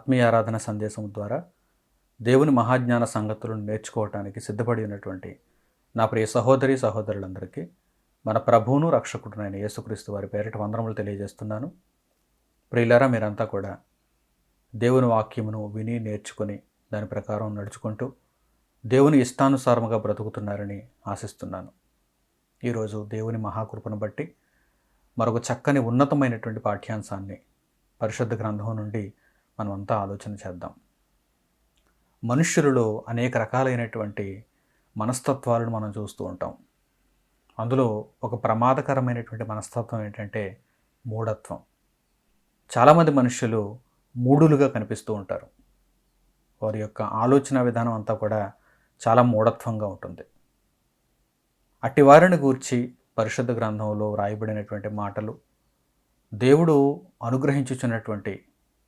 ఆత్మీయ ఆరాధన సందేశం ద్వారా దేవుని మహాజ్ఞాన సంగతులను నేర్చుకోవటానికి సిద్ధపడి ఉన్నటువంటి నా ప్రియ సహోదరి సహోదరులందరికీ మన ప్రభువును రక్షకుడునైన యేసుక్రీస్తు వారి పేరిట వందనములు తెలియజేస్తున్నాను. ప్రియులారా, మీరంతా కూడా దేవుని వాక్యమును విని నేర్చుకొని దాని ప్రకారం నడుచుకుంటూ దేవుని ఇష్టానుసారముగా బ్రతుకుతున్నారని ఆశిస్తున్నాను. ఈరోజు దేవుని మహాకృపను బట్టి మరొక చక్కని ఉన్నతమైనటువంటి పాఠ్యాంశాన్ని పరిశుద్ధ గ్రంథం నుండి మనమంతా ఆలోచన చేద్దాం. మనుష్యులలో అనేక రకాలైనటువంటి మనస్తత్వాలను మనం చూస్తూ ఉంటాం. అందులో ఒక ప్రమాదకరమైనటువంటి మనస్తత్వం ఏంటంటే మూఢత్వం. చాలామంది మనుష్యులు మూఢులుగా కనిపిస్తూ ఉంటారు. వారి యొక్క ఆలోచన విధానం అంతా కూడా చాలా మూఢత్వంగా ఉంటుంది. అట్టి వారిని గూర్చి పరిశుద్ధ గ్రంథంలో వ్రాయబడినటువంటి మాటలు, దేవుడు అనుగ్రహించుచున్నటువంటి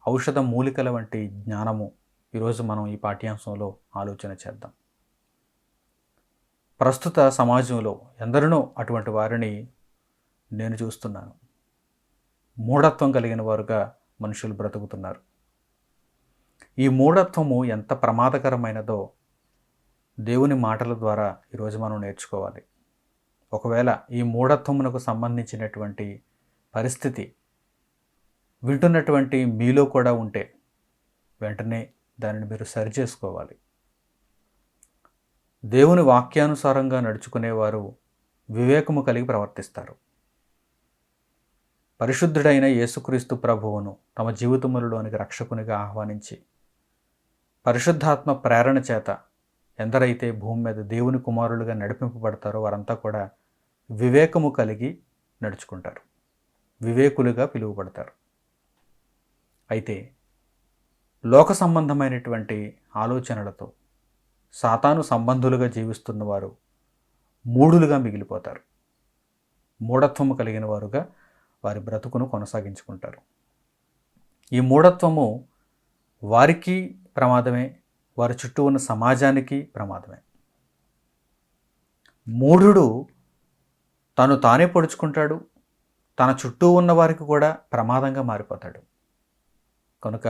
ఔషధ మూలికల వంటి జ్ఞానము ఈరోజు మనం ఈ పాఠ్యాంశంలో ఆలోచన చేద్దాం. ప్రస్తుత సమాజంలో ఎందరినో అటువంటి వారిని నేను చూస్తున్నాను. మూఢత్వం కలిగిన వారుగా మనుషులు బ్రతుకుతున్నారు. ఈ మూఢత్వము ఎంత ప్రమాదకరమైనదో దేవుని మాటల ద్వారా ఈరోజు మనం నేర్చుకోవాలి. ఒకవేళ ఈ మూఢత్వమునకు సంబంధించినటువంటి పరిస్థితి వింటున్నటువంటి మీలో కూడా ఉంటే వెంటనే దానిని మీరు సరిచేసుకోవాలి. దేవుని వాక్యానుసారంగా నడుచుకునేవారు వివేకము కలిగి ప్రవర్తిస్తారు. పరిశుద్ధుడైన యేసుక్రీస్తు ప్రభువును తమ జీవితములలోనికి రక్షకునిగా ఆహ్వానించి పరిశుద్ధాత్మ ప్రేరణ చేత ఎందరైతే భూమి మీద దేవుని కుమారులుగా నడిపింపబడతారో వారంతా కూడా వివేకము కలిగి నడుచుకుంటారు, వివేకులుగా పిలువబడతారు. అయితే లోక సంబంధమైనటువంటి ఆలోచనలతో సాతాను సంబంధులుగా జీవిస్తున్న వారు మూఢులుగా మిగిలిపోతారు. మూఢత్వము కలిగిన వారుగా వారి బ్రతుకును కొనసాగించుకుంటారు. ఈ మూఢత్వము వారికి ప్రమాదమే, వారి చుట్టూ ఉన్న సమాజానికి ప్రమాదమే. మూఢుడు తను తానే పొడుచుకుంటాడు, తన చుట్టూ ఉన్న వారికి కూడా ప్రమాదంగా మారిపోతాడు. కనుక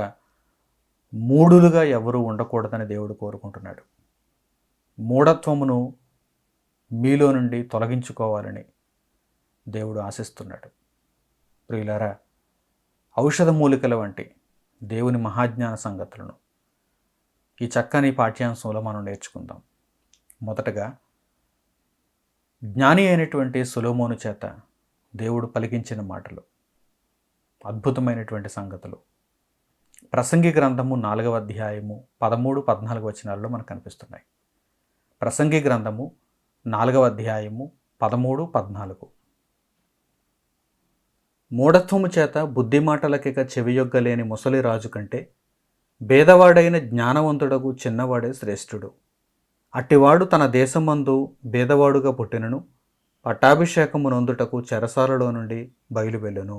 మూఢులుగా ఎవరూ ఉండకూడదని దేవుడు కోరుకుంటున్నాడు. మూఢత్వమును మీలో నుండి తొలగించుకోవాలని దేవుడు ఆశిస్తున్నాడు. ప్రియులారా, ఔషధ మూలికల వంటి దేవుని మహాజ్ఞాన సంగతులను ఈ చక్కని పాఠ్యాంశంలో మనం నేర్చుకుందాం. మొదటగా జ్ఞాని అయినటువంటి సొలొమోను చేత దేవుడు పలికించిన మాటలు, అద్భుతమైనటువంటి సంగతులు ప్రసంగి గ్రంథము 4వ అధ్యాయము 13-14 వచనాల్లో మనకు కనిపిస్తున్నాయి. ప్రసంగి గ్రంథము 4వ అధ్యాయము 13-14. మూఢత్వము చేత బుద్ధి మాటలకిక చెవియొగ్గలేని ముసలి రాజు కంటే భేదవాడైన జ్ఞానవంతుడకు చిన్నవాడే శ్రేష్ఠుడు. అట్టివాడు తన దేశమందు భేదవాడుగా పుట్టినను పట్టాభిషేకము నొందుటకు చెరసాలలో నుండి బయలువెళ్ళును.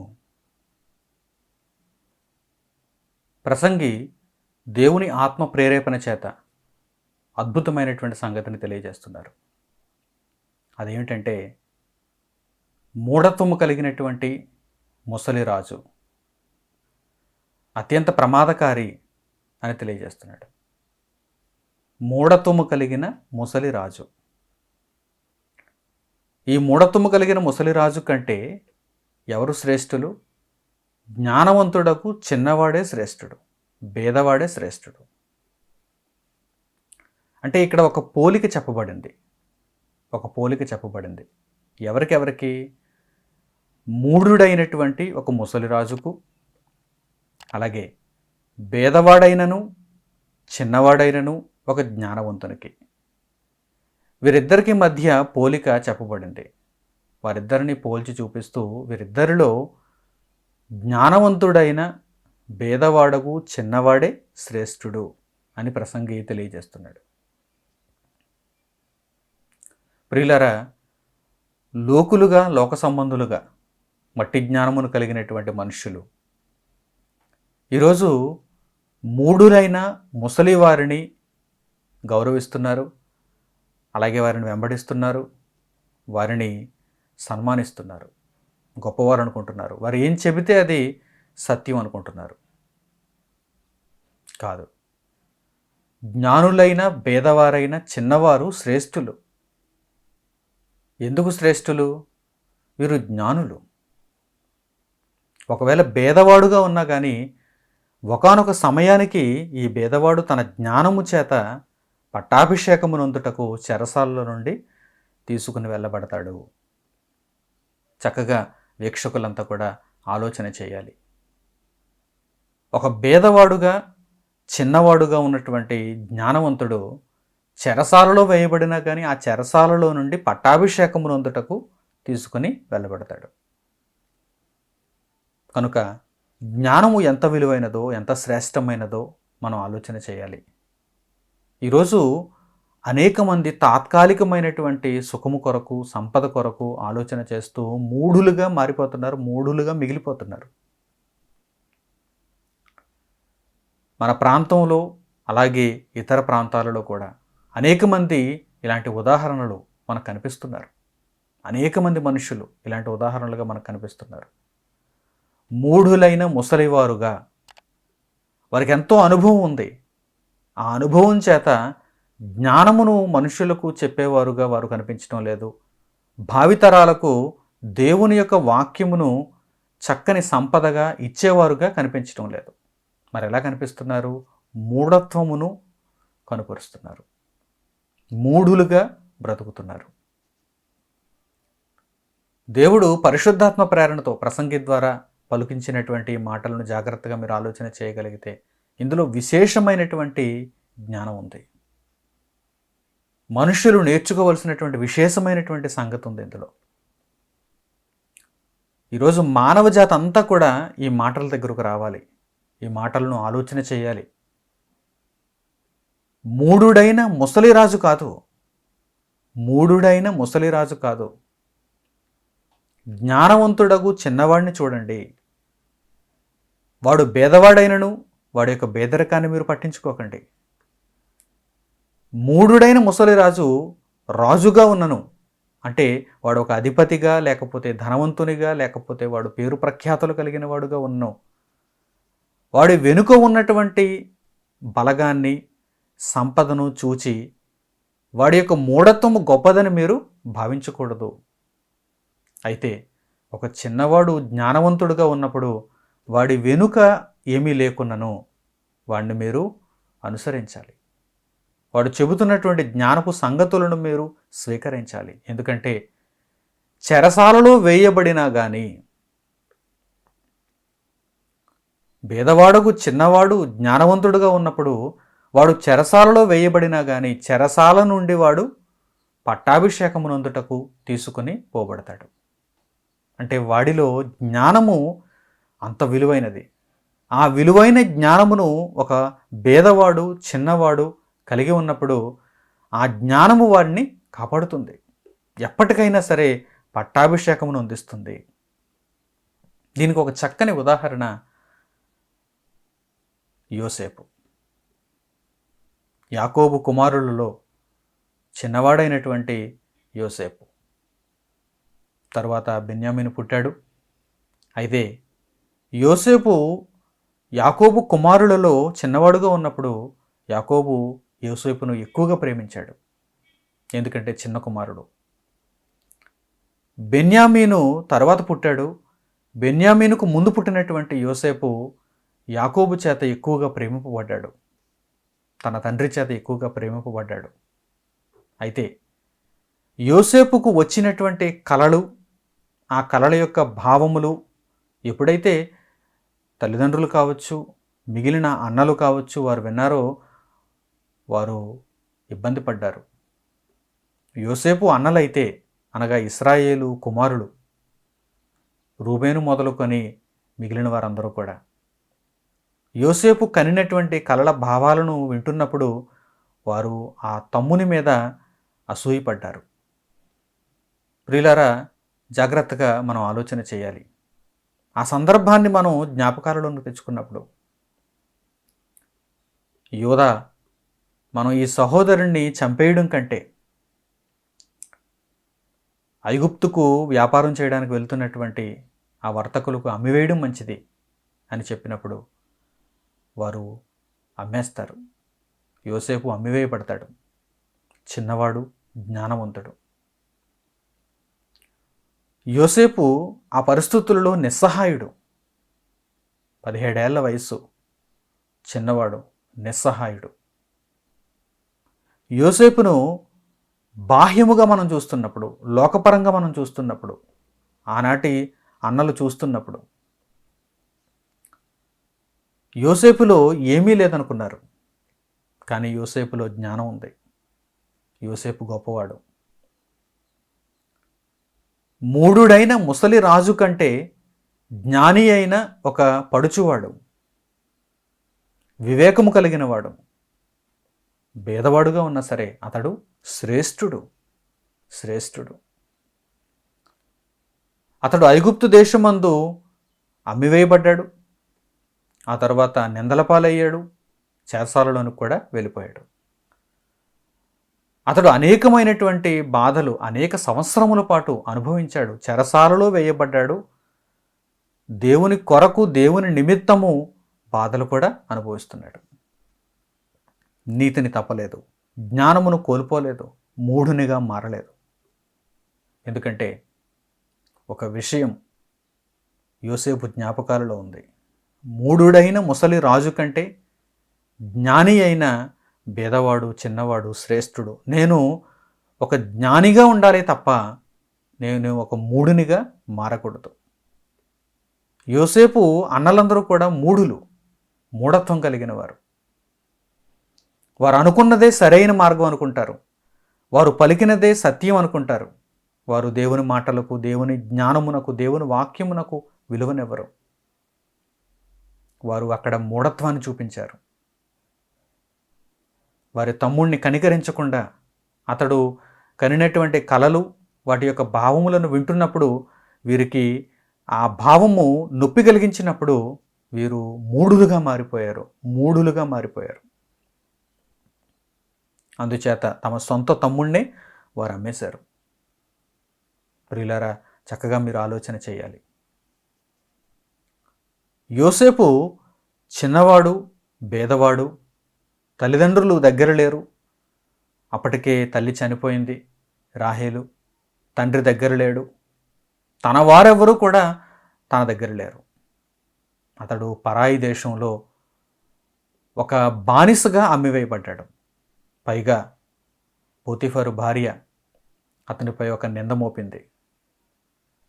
ప్రసంగి దేవుని ఆత్మ ప్రేరేపణ చేత అద్భుతమైనటువంటి సంగతిని తెలియజేస్తున్నారు. అదేమిటంటే మూఢత్వము కలిగినటువంటి ముసలి రాజు అత్యంత ప్రమాదకారి అని తెలియజేస్తున్నాడు. మూఢత్వము కలిగిన ముసలి రాజు. ఈ మూఢత్వము కలిగిన ముసలి రాజు కంటే ఎవరు శ్రేష్ఠులు? జ్ఞానవంతుడకు చిన్నవాడే శ్రేష్ఠుడు, భేదవాడే శ్రేష్ఠుడు. అంటే ఇక్కడ ఒక పోలిక చెప్పబడింది. ఎవరికెవరికి? మూఢుడైనటువంటి ఒక ముసలిరాజుకు, అలాగే భేదవాడైనను చిన్నవాడైనను ఒక జ్ఞానవంతునికి. వీరిద్దరికి మధ్య పోలిక చెప్పబడింది. వారిద్దరిని పోల్చి చూపిస్తూ వీరిద్దరిలో జ్ఞానవంతుడైన భేదవాడకు చిన్నవాడే శ్రేష్ఠుడు అని ప్రసంగి తెలియజేస్తున్నాడు. ప్రియులారా, లోకులుగా లోక సంబంధులుగా మట్టి జ్ఞానమును కలిగినటువంటి మనుష్యులు ఈరోజు మూఢులైన ముసలి వారిని గౌరవిస్తున్నారు, అలాగే వారిని వెంబడిస్తున్నారు, వారిని సన్మానిస్తున్నారు, గొప్పవారు అనుకుంటున్నారు. వారు ఏం చెబితే అది సత్యం అనుకుంటున్నారు. కాదు. జ్ఞానులైన భేదవారైన చిన్నవారు శ్రేష్ఠులు. ఎందుకు శ్రేష్ఠులు? వీరు జ్ఞానులు. ఒకవేళ భేదవాడుగా ఉన్నా కానీ ఒకానొక సమయానికి ఈ భేదవాడు తన జ్ఞానము చేత పట్టాభిషేకమునందుటకు చెరసాలలో నుండి తీసుకుని వెళ్ళబడతాడు. చక్కగా వీక్షకులంతా కూడా ఆలోచన చేయాలి. ఒక భేదవాడుగా చిన్నవాడుగా ఉన్నటువంటి జ్ఞానవంతుడు చెరసాలలో వేయబడినా కానీ ఆ చెరసాలలో నుండి పట్టాభిషేకమునందుటకు తీసుకుని వెళ్ళబడతాడు. కనుక జ్ఞానము ఎంత విలువైనదో, ఎంత శ్రేష్టమైనదో మనం ఆలోచన చేయాలి. ఈరోజు అనేక మంది తాత్కాలికమైనటువంటి సుఖము కొరకు, సంపద కొరకు ఆలోచన చేస్తూ మూఢులుగా మారిపోతున్నారు, మూఢులుగా మిగిలిపోతున్నారు. మన ప్రాంతంలో అలాగే ఇతర ప్రాంతాలలో కూడా అనేక మంది ఇలాంటి ఉదాహరణలు మనకు కనిపిస్తున్నారు. అనేక మంది మనుషులు ఇలాంటి ఉదాహరణలుగా మనకు కనిపిస్తున్నారు. మూఢులైన ముసలివారుగా, వారికి ఎంతో అనుభవం ఉంది. ఆ అనుభవం చేత జ్ఞానమును మనుషులకు చెప్పేవారుగా వారు కనిపించడం లేదు. భావితరాలకు దేవుని యొక్క వాక్యమును చక్కని సంపదగా ఇచ్చేవారుగా కనిపించడం లేదు. మరి ఎలా కనిపిస్తున్నారు? మూఢత్వమును కనుపరుస్తున్నారు, మూఢులుగా బ్రతుకుతున్నారు. దేవుడు పరిశుద్ధాత్మ ప్రేరణతో ప్రసంగి ద్వారా పలుకించినటువంటి మాటలను జాగ్రత్తగా మీరు ఆలోచన చేయగలిగితే ఇందులో విశేషమైనటువంటి జ్ఞానం ఉంది. మనుషులు నేర్చుకోవలసినటువంటి విశేషమైనటువంటి సంగతి ఉంది ఇందులో. ఈరోజు మానవ జాతి అంతా కూడా ఈ మాటల దగ్గరకు రావాలి, ఈ మాటలను ఆలోచన చేయాలి. మూఢుడైన ముసలిరాజు కాదు, మూఢుడైన ముసలిరాజు కాదు, జ్ఞానవంతుడగు చిన్నవాడిని చూడండి. వాడు భేదవాడైనను వాడి యొక్క భేదరికాన్ని మీరు పట్టించుకోకండి. మూఢుడైన ముసలిరాజు రాజుగా ఉన్నను అంటే వాడు ఒక అధిపతిగా, లేకపోతే ధనవంతునిగా, లేకపోతే వాడు పేరు ప్రఖ్యాతులు కలిగిన వాడుగా ఉన్నను, వాడి వెనుక ఉన్నటువంటి బలగాన్ని, సంపదను చూచి వాడి యొక్క మూఢత్వము గొప్పదని మీరు భావించకూడదు. అయితే ఒక చిన్నవాడు జ్ఞానవంతుడుగా ఉన్నప్పుడు వాడి వెనుక ఏమీ లేకున్నను వాడిని మీరు అనుసరించాలి. వాడు చెబుతున్నటువంటి జ్ఞానపు సంగతులను మీరు స్వీకరించాలి. ఎందుకంటే చెరసాలలో వేయబడినా కానీ భేదవాడుకు చిన్నవాడు జ్ఞానవంతుడుగా ఉన్నప్పుడు వాడు చెరసాలలో వేయబడినా కానీ చెరసాల నుండి వాడు పట్టాభిషేకమునందుటకు తీసుకుని పోబడతాడు. అంటే వాడిలో జ్ఞానము అంత విలువైనది. ఆ విలువైన జ్ఞానమును ఒక భేదవాడు, చిన్నవాడు కలిగి ఉన్నప్పుడు ఆ జ్ఞానము వాడిని కాపాడుతుంది, ఎప్పటికైనా సరే పట్టాభిషేకమును అందిస్తుంది. దీనికి ఒక చక్కని ఉదాహరణ యోసేపు. యాకోబు కుమారులలో చిన్నవాడైనటువంటి యోసేపు. తర్వాత బెన్యామీను పుట్టాడు. అయితే యోసేపు యాకోబు కుమారులలో చిన్నవాడుగా ఉన్నప్పుడు యాకోబు యోసేపును ఎక్కువగా ప్రేమించాడు, ఎందుకంటే చిన్న కుమారుడు. బెన్యామీను తర్వాత పుట్టాడు. బెన్యామీనుకు ముందు పుట్టినటువంటి యోసేపు యాకోబు చేత ఎక్కువగా ప్రేమింపబడ్డాడు, తన తండ్రి చేత ఎక్కువగా ప్రేమింపబడ్డాడు. అయితే యోసేపుకు వచ్చినటువంటి కలలు, ఆ కలల యొక్క భావములు ఎప్పుడైతే తల్లిదండ్రులు కావచ్చు, మిగిలిన అన్నలు కావచ్చు వారు విన్నారో వారు ఇబ్బంది పడ్డారు. యోసేపు అన్నలైతే అనగా ఇశ్రాయేలు కుమారులు రూబేను మొదలుకొని మిగిలిన వారందరూ కూడా యోసేపు కనినటువంటి కలల భావాలను వింటున్నప్పుడు వారు ఆ తమ్ముని మీద అసూయపడ్డారు. ప్రియులారా, జాగ్రత్తగా మనం ఆలోచన చేయాలి. ఆ సందర్భాన్ని మనం జ్ఞాపకాలలోకి తెచ్చుకున్నప్పుడు యోధా మనం ఈ సహోదరుణ్ణి చంపేయడం కంటే ఐగుప్తుకు వ్యాపారం చేయడానికి వెళ్తున్నటువంటి ఆ వర్తకులకు అమ్మివేయడం మంచిది అని చెప్పినప్పుడు వారు అమ్మేస్తారు. యోసేపు అమ్మివేయబడతాడు. చిన్నవాడు, జ్ఞానవంతుడు. యోసేపు ఆ పరిస్థితులలో నిస్సహాయుడు. 17 ఏళ్ల వయస్సు, చిన్నవాడు, నిస్సహాయుడు. యోసేపును బాహ్యముగా మనం చూస్తున్నప్పుడు, లోకపరంగా మనం చూస్తున్నప్పుడు, ఆనాటి అన్నలు చూస్తున్నప్పుడు యోసేపులో ఏమీ లేదనుకున్నారు. కానీ యోసేపులో జ్ఞానం ఉంది. యోసేపు గొప్పవాడు. మూఢుడైన ముసలి రాజు కంటే జ్ఞాని అయిన ఒక పడుచువాడు, వివేకము కలిగినవాడు, భేదవాడుగా ఉన్నా సరే అతడు శ్రేష్ఠుడు. అతడు ఐగుప్తు దేశమందు అమ్మివేయబడ్డాడు. ఆ తర్వాత నిందల పాలయ్యాడు. చెరసాలలోనికి కూడా వెళ్ళిపోయాడు. అతడు అనేకమైనటువంటి బాధలు అనేక సంవత్సరముల పాటు అనుభవించాడు. చెరసాలలో వేయబడ్డాడు. దేవుని కొరకు, దేవుని నిమిత్తము బాధలు కూడా అనుభవిస్తున్నాడు. నీతిని తప్పలేదు, జ్ఞానమును కోల్పోలేదు, మూఢునిగా మారలేదు. ఎందుకంటే ఒక విషయం యోసేపు జ్ఞాపకాలలో ఉంది. మూఢుడైన ముసలి రాజు కంటే జ్ఞాని అయిన భేదవాడు, చిన్నవాడు శ్రేష్ఠుడు. నేను ఒక జ్ఞానిగా ఉండాలి తప్ప నేను ఒక మూఢునిగా మారకూడదు. యోసేపు అన్నలందరూ కూడా మూఢత్వం కలిగిన వారు. వారు అనుకున్నదే సరైన మార్గం అనుకుంటారు. వారు పలికినదే సత్యం అనుకుంటారు. వారు దేవుని మాటలకు, దేవుని జ్ఞానమునకు, దేవుని వాక్యమునకు విలువనివ్వరు. వారు అక్కడ మూఢత్వాన్ని చూపించారు. వారి తమ్ముడిని కనికరించకుండా, అతడు కనినటువంటి కలలు, వాటి యొక్క భావములను వింటున్నప్పుడు వీరికి ఆ భావము నొప్పి కలిగించినప్పుడు వీరు మూఢులుగా మారిపోయారు. అందుచేత తమ సొంత తమ్ముడినే వారు అమ్మేశారు. ప్రియులారా, చక్కగా మీరు ఆలోచన చేయాలి. యోసేపు చిన్నవాడు, భేదవాడు, తల్లిదండ్రులు దగ్గర లేరు. అప్పటికే తల్లి చనిపోయింది రాహేలు. తండ్రి దగ్గర లేడు. తన వారెవరూ కూడా తన దగ్గర లేరు. అతడు పరాయి దేశంలో ఒక బానిసగా అమ్మివేయబడ్డాడు. పైగా పోతిఫరు భార్య అతనిపై ఒక నింద మోపింది.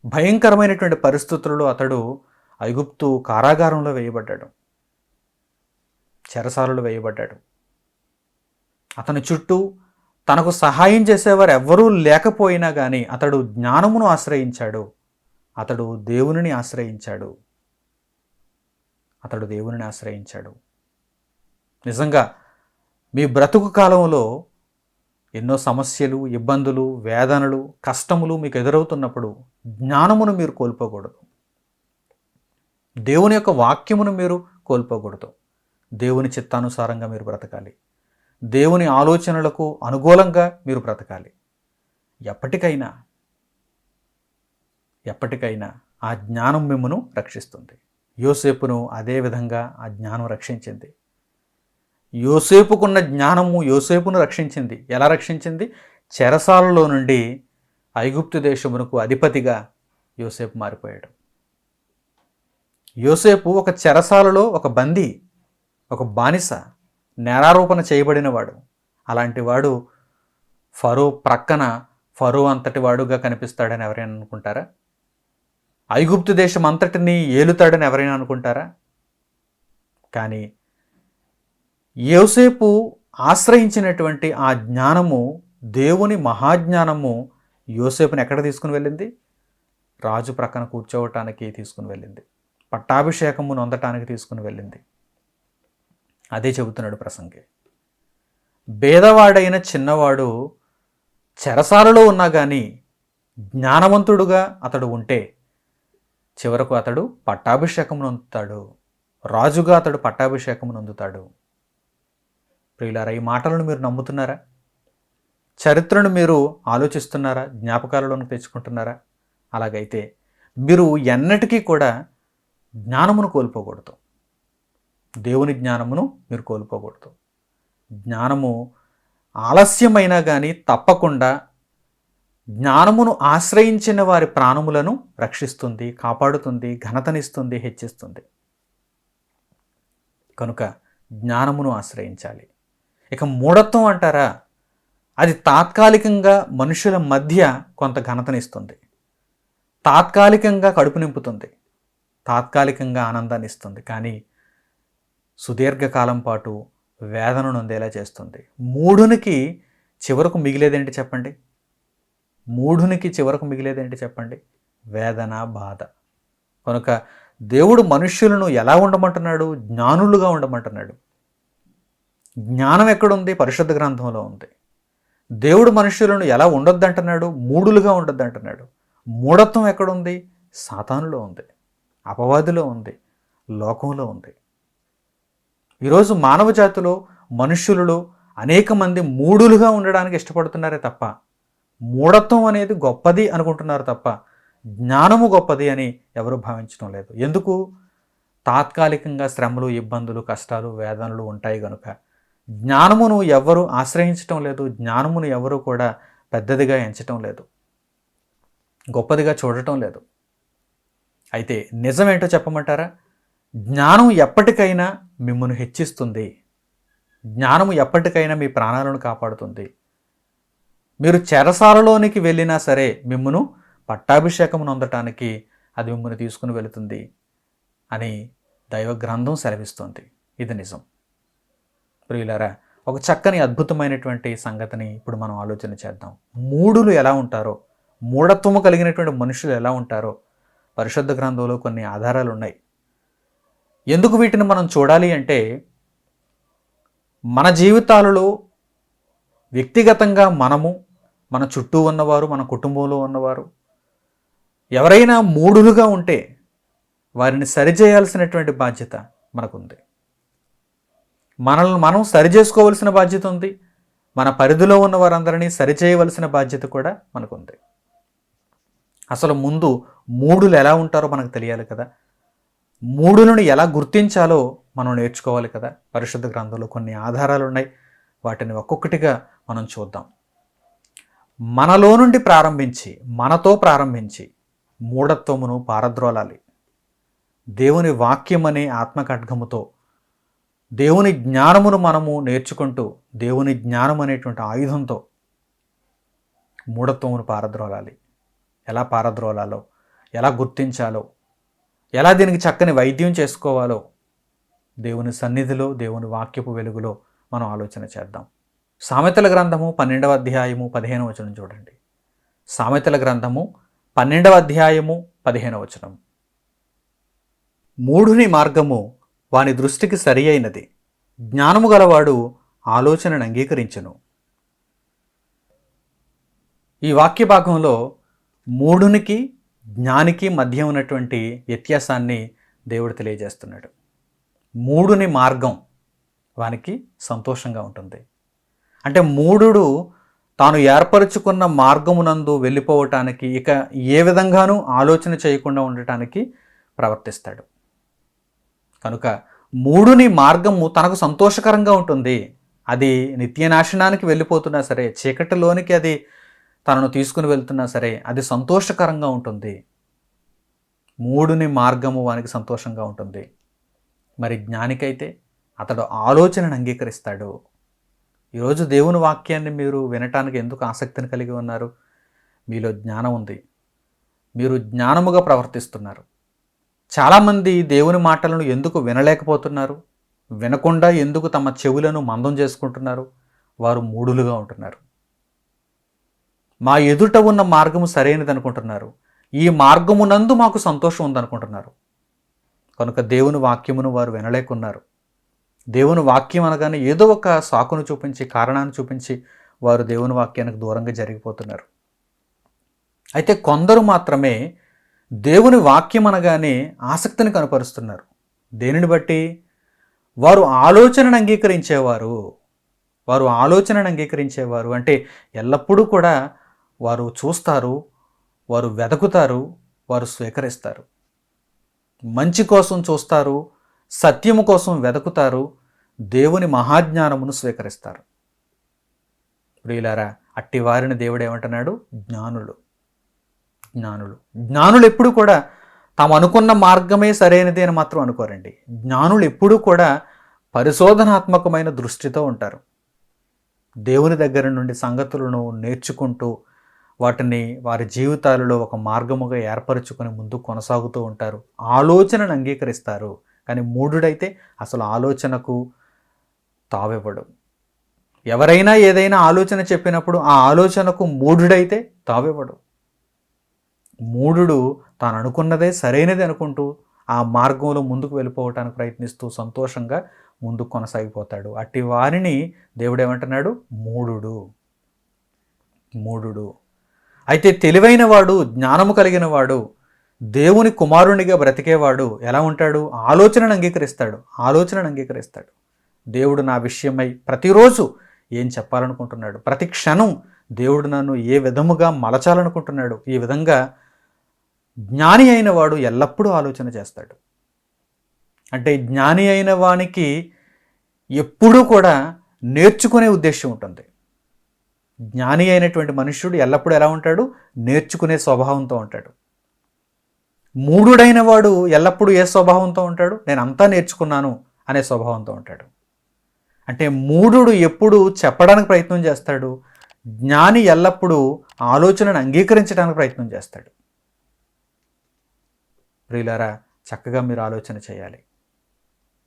భయంకరమైనటువంటి పరిస్థితులలో అతడు ఐగుప్తు కారాగారంలో వేయబడ్డాడు, చెరసాలలో వేయబడ్డాడు. అతని చుట్టూ తనకు సహాయం చేసేవారు ఎవ్వరూ లేకపోయినా కానీ అతడు జ్ఞానమును ఆశ్రయించాడు. అతడు దేవునిని ఆశ్రయించాడు. నిజంగా మీ బ్రతుకు కాలంలో ఎన్నో సమస్యలు, ఇబ్బందులు, వేదనలు, కష్టములు మీకు ఎదురవుతున్నప్పుడు జ్ఞానమును మీరు కోల్పోకూడదు. దేవుని యొక్క వాక్యమును మీరు కోల్పోకూడదు. దేవుని చిత్తానుసారంగా మీరు బ్రతకాలి. దేవుని ఆలోచనలకు అనుకూలంగా మీరు బ్రతకాలి. ఎప్పటికైనా ఆ జ్ఞానం మిమ్మును రక్షిస్తుంది. యోసేపును అదే విధంగా ఆ జ్ఞానం రక్షించింది. యోసేపుకున్న జ్ఞానము యోసేపును రక్షించింది. ఎలా రక్షించింది? చెరసాలలో నుండి ఐగుప్తు దేశమునకు అధిపతిగా యోసేపు మారిపోయాడు. యోసేపు ఒక చెరసాలలో ఒక బందీ, ఒక బానిస, నేరారోపణ చేయబడినవాడు. అలాంటి వాడు ఫరో ప్రక్కన ఫరో అంతటి వాడుగా కనిపిస్తాడని ఎవరైనా అనుకుంటారా? ఐగుప్తు దేశం అంతటిని ఏలుతాడని ఎవరైనా అనుకుంటారా? కానీ యోసేపు ఆశ్రయించినటువంటి ఆ జ్ఞానము, దేవుని మహాజ్ఞానము యోసేపుని ఎక్కడ తీసుకుని వెళ్ళింది? రాజు ప్రక్కన కూర్చోవటానికి తీసుకుని వెళ్ళింది. పట్టాభిషేకము నొందటానికి తీసుకుని వెళ్ళింది. అదే చెబుతున్నాడు ప్రసంగి. భేదవాడైన చిన్నవాడు చెరసాలలో ఉన్నా కానీ జ్ఞానవంతుడుగా అతడు ఉంటే చివరకు అతడు పట్టాభిషేకమును అందుతాడు. రాజుగా అతడు పట్టాభిషేకమును అందుతాడు. ప్రియులారా, ఈ మాటలను మీరు నమ్ముతున్నారా? చరిత్రను మీరు ఆలోచిస్తున్నారా? జ్ఞాపకాలలోకి తెచ్చుకుంటున్నారా? అలాగైతే మీరు ఎన్నటికీ కూడా జ్ఞానమును కోల్పోకూడదు. దేవుని జ్ఞానమును మీరు కోల్పోకూడదు. జ్ఞానము ఆలస్యమైనా కానీ తప్పకుండా జ్ఞానమును ఆశ్రయించిన వారి ప్రాణములను రక్షిస్తుంది, కాపాడుతుంది, ఘనతనిస్తుంది, హెచ్చిస్తుంది. కనుక జ్ఞానమును ఆశ్రయించాలి. ఇక మూఢత్వం అంటారా, అది తాత్కాలికంగా మనుషుల మధ్య కొంత ఘనతనిస్తుంది, తాత్కాలికంగా కడుపు నింపుతుంది, తాత్కాలికంగా ఆనందాన్ని ఇస్తుంది, కానీ సుదీర్ఘకాలం పాటు వేదన నొందేలా చేస్తుంది. మూఢునికి చివరకు మిగిలేదేంటి చెప్పండి? మూఢునికి చివరకు మిగిలేదేంటి చెప్పండి? వేదన, బాధ. కనుక దేవుడు మనుష్యులను ఎలా ఉండమంటున్నాడు? జ్ఞానులుగా ఉండమంటున్నాడు. జ్ఞానం ఎక్కడుంది? పరిశుద్ధ గ్రంథంలో ఉంది. దేవుడు మనుష్యులను ఎలా ఉండొద్దంటున్నాడు? మూఢులుగా ఉండొద్దంటున్నాడు. మూఢత్వం ఎక్కడుంది? సాతానులో ఉంది, అపవాదిలో ఉంది, లోకంలో ఉంది. ఈరోజు మానవ జాతిలో మనుష్యులలో అనేక మంది మూఢులుగా ఉండడానికి ఇష్టపడుతున్నారే తప్ప, మూఢత్వం అనేది గొప్పది అనుకుంటున్నారు తప్ప, జ్ఞానము గొప్పది అని ఎవరు భావించడం లేదు. ఎందుకు? తాత్కాలికంగా శ్రమలు, ఇబ్బందులు, కష్టాలు, వేదనలు ఉంటాయి కనుక జ్ఞానమును ఎవరు ఆశ్రయించటం లేదు, జ్ఞానమును ఎవరు కూడా పెద్దదిగా ఎంచటం లేదు, గొప్పదిగా చూడటం లేదు. అయితే నిజమేంటో చెప్పమంటారా? జ్ఞానం ఎప్పటికైనా మిమ్మల్ని హెచ్చిస్తుంది. జ్ఞానము ఎప్పటికైనా మీ ప్రాణాలను కాపాడుతుంది. మీరు చెరసాలలోనికి వెళ్ళినా సరే మిమ్మును పట్టాభిషేకం నొందటానికి అది మిమ్మల్ని తీసుకుని వెళుతుంది అని దైవ గ్రంథం సెలవిస్తుంది. ఇది నిజం. ప్రియులారా, ఒక చక్కని అద్భుతమైనటువంటి సంగతిని ఇప్పుడు మనం ఆలోచన చేద్దాం. మూఢులు ఎలా ఉంటారో, మూఢత్వము కలిగినటువంటి మనుషులు ఎలా ఉంటారో పరిశుద్ధ గ్రంథంలో కొన్ని ఆధారాలు ఉన్నాయి. ఎందుకు వీటిని మనం చూడాలి అంటే, మన జీవితాలలో వ్యక్తిగతంగా మనము, మన చుట్టూ ఉన్నవారు, మన కుటుంబంలో ఉన్నవారు ఎవరైనా మూఢులుగా ఉంటే వారిని సరిచేయాల్సినటువంటి బాధ్యత మనకుంది. మనల్ని మనం సరిచేసుకోవలసిన బాధ్యత ఉంది. మన పరిధిలో ఉన్న వారందరినీ సరిచేయవలసిన బాధ్యత కూడా మనకుంది. అసలు ముందు మూఢులు ఎలా ఉంటారో మనకు తెలియాలి కదా. మూఢులను ఎలా గుర్తించాలో మనం నేర్చుకోవాలి కదా. పరిశుద్ధ గ్రంథంలో కొన్ని ఆధారాలు ఉన్నాయి. వాటిని ఒక్కొక్కటిగా మనం చూద్దాం. మనలో నుండి ప్రారంభించి, మనతో ప్రారంభించి మూఢత్వమును పారద్రోలాలి. దేవుని వాక్యం అనే ఆత్మఖడ్గముతో దేవుని జ్ఞానమును మనము నేర్చుకుంటూ, దేవుని జ్ఞానం అనేటువంటి ఆయుధంతో మూఢత్వమును పారద్రోలాలి. ఎలా పారద్రోలాలో, ఎలా గుర్తించాలో, ఎలా దీనికి చక్కని వైద్యం చేసుకోవాలో దేవుని సన్నిధిలో, దేవుని వాక్యపు వెలుగులో మనం ఆలోచన చేద్దాం. సామెతల గ్రంథము 12వ అధ్యాయము 15వ వచనం చూడండి. సామెతల గ్రంథము 12వ అధ్యాయము 15వ వచనం. మూఢుని మార్గము వాని దృష్టికి సరి అయినది, జ్ఞానము గలవాడు ఆలోచనను అంగీకరించును. ఈ వాక్య భాగంలో మూఢునికి, జ్ఞానికి మధ్య ఉన్నటువంటి వ్యత్యాసాన్ని దేవుడు తెలియజేస్తున్నాడు. మూఢుని మార్గం వానికి సంతోషంగా ఉంటుంది. అంటే మూఢుడు తాను ఏర్పరచుకున్న మార్గమునందు వెళ్ళిపోవటానికి, ఇక ఏ విధంగానూ ఆలోచన చేయకుండా ఉండటానికి ప్రవర్తిస్తాడు. కనుక మూఢుని మార్గము తనకు సంతోషకరంగా ఉంటుంది. అది నిత్యనాశనానికి వెళ్ళిపోతున్నా సరే, చీకటిలోనికి అది తనను తీసుకుని వెళ్తున్నా సరే, అది సంతోషకరంగా ఉంటుంది. మూఢుని మార్గము వానికి సంతోషంగా ఉంటుంది. మరి జ్ఞానికైతే అతడు ఆలోచనను అంగీకరిస్తాడు. ఈరోజు దేవుని వాక్యాన్ని మీరు వినటానికి ఎందుకు ఆసక్తిని కలిగి ఉన్నారు? మీలో జ్ఞానం ఉంది, మీరు జ్ఞానముగా ప్రవర్తిస్తున్నారు. చాలామంది దేవుని మాటలను ఎందుకు వినలేకపోతున్నారు? వినకుండా ఎందుకు తమ చెవులను మందం చేసుకుంటున్నారు? వారు మూఢులుగా ఉంటున్నారు. మా ఎదుట ఉన్న మార్గము సరైనది అనుకుంటున్నారు. ఈ మార్గమునందు మాకు సంతోషం ఉందనుకుంటున్నారు. కనుక దేవుని వాక్యమును వారు వినలేకున్నారు. దేవుని వాక్యం అనగానే ఏదో ఒక సాకును చూపించి, కారణాన్ని చూపించి వారు దేవుని వాక్యానికి దూరంగా జరిగిపోతున్నారు. అయితే కొందరు మాత్రమే దేవుని వాక్యం అనగానే ఆసక్తిని కనపరుస్తున్నారు. దేనిని బట్టి? వారు ఆలోచనను అంగీకరించేవారు. వారు ఆలోచనను అంగీకరించేవారు అంటే ఎల్లప్పుడూ కూడా వారు చూస్తారు, వారు వెతుకుతారు, వారు స్వీకరిస్తారు. మంచి కోసం చూస్తారు, సత్యము కోసం వెతుకుతారు, దేవుని మహాజ్ఞానమును స్వీకరిస్తారు. ప్రియులారా, అట్టి వారిని దేవుడు ఏమంటున్నాడు? జ్ఞానులు. జ్ఞానులు జ్ఞానులు ఎప్పుడు కూడా తాము అనుకున్న మార్గమే సరైనది అని మాత్రం అనుకోరండి. జ్ఞానులు ఎప్పుడూ కూడా పరిశోధనాత్మకమైన దృష్టితో ఉంటారు. దేవుని దగ్గర నుండి సంగతులను నేర్చుకుంటూ వాటిని వారి జీవితాలలో ఒక మార్గముగా ఏర్పరచుకొని ముందు కొనసాగుతూ ఉంటారు. ఆలోచనను అంగీకరిస్తారు. కానీ మూఢుడైతే అసలు ఆలోచనకు తావివ్వడు. ఎవరైనా ఏదైనా ఆలోచన చెప్పినప్పుడు ఆ ఆలోచనకు మూఢుడైతే తావివ్వడు. మూఢుడు తాను అనుకున్నదే సరైనది అనుకుంటూ ఆ మార్గంలో ముందుకు వెళ్ళిపోవటానికి ప్రయత్నిస్తూ సంతోషంగా ముందుకు కొనసాగిపోతాడు. అట్టి వారిని దేవుడు ఏమంటున్నాడు? మూఢుడు. మూఢుడు. అయితే తెలివైన వాడు, జ్ఞానము కలిగిన వాడు, దేవుని కుమారునిగా బ్రతికేవాడు ఎలా ఉంటాడు? ఆలోచనను అంగీకరిస్తాడు. ఆలోచనను అంగీకరిస్తాడు. దేవుడు నా విషయమై ప్రతిరోజు ఏం చెప్పాలనుకుంటున్నాడు, ప్రతి క్షణం దేవుడు నన్ను ఏ విధముగా మలచాలనుకుంటున్నాడు, ఈ విధంగా జ్ఞాని అయిన వాడు ఎల్లప్పుడూ ఆలోచన చేస్తాడు. అంటే జ్ఞాని అయిన వానికి ఎప్పుడూ కూడా నేర్చుకునే ఉద్దేశం ఉంటుంది. జ్ఞాని అయినటువంటి మనుష్యుడు ఎల్లప్పుడూ ఎలా ఉంటాడు? నేర్చుకునే స్వభావంతో ఉంటాడు. మూఢుడైన వాడు ఎల్లప్పుడూ ఏ స్వభావంతో ఉంటాడు? నేను అంతా నేర్చుకున్నాను అనే స్వభావంతో ఉంటాడు. అంటే మూఢుడు ఎప్పుడు చెప్పడానికి ప్రయత్నం చేస్తాడు, జ్ఞాని ఎల్లప్పుడూ ఆలోచనను అంగీకరించడానికి ప్రయత్నం చేస్తాడు. ప్రియులారా, చక్కగా మీరు ఆలోచన చేయాలి.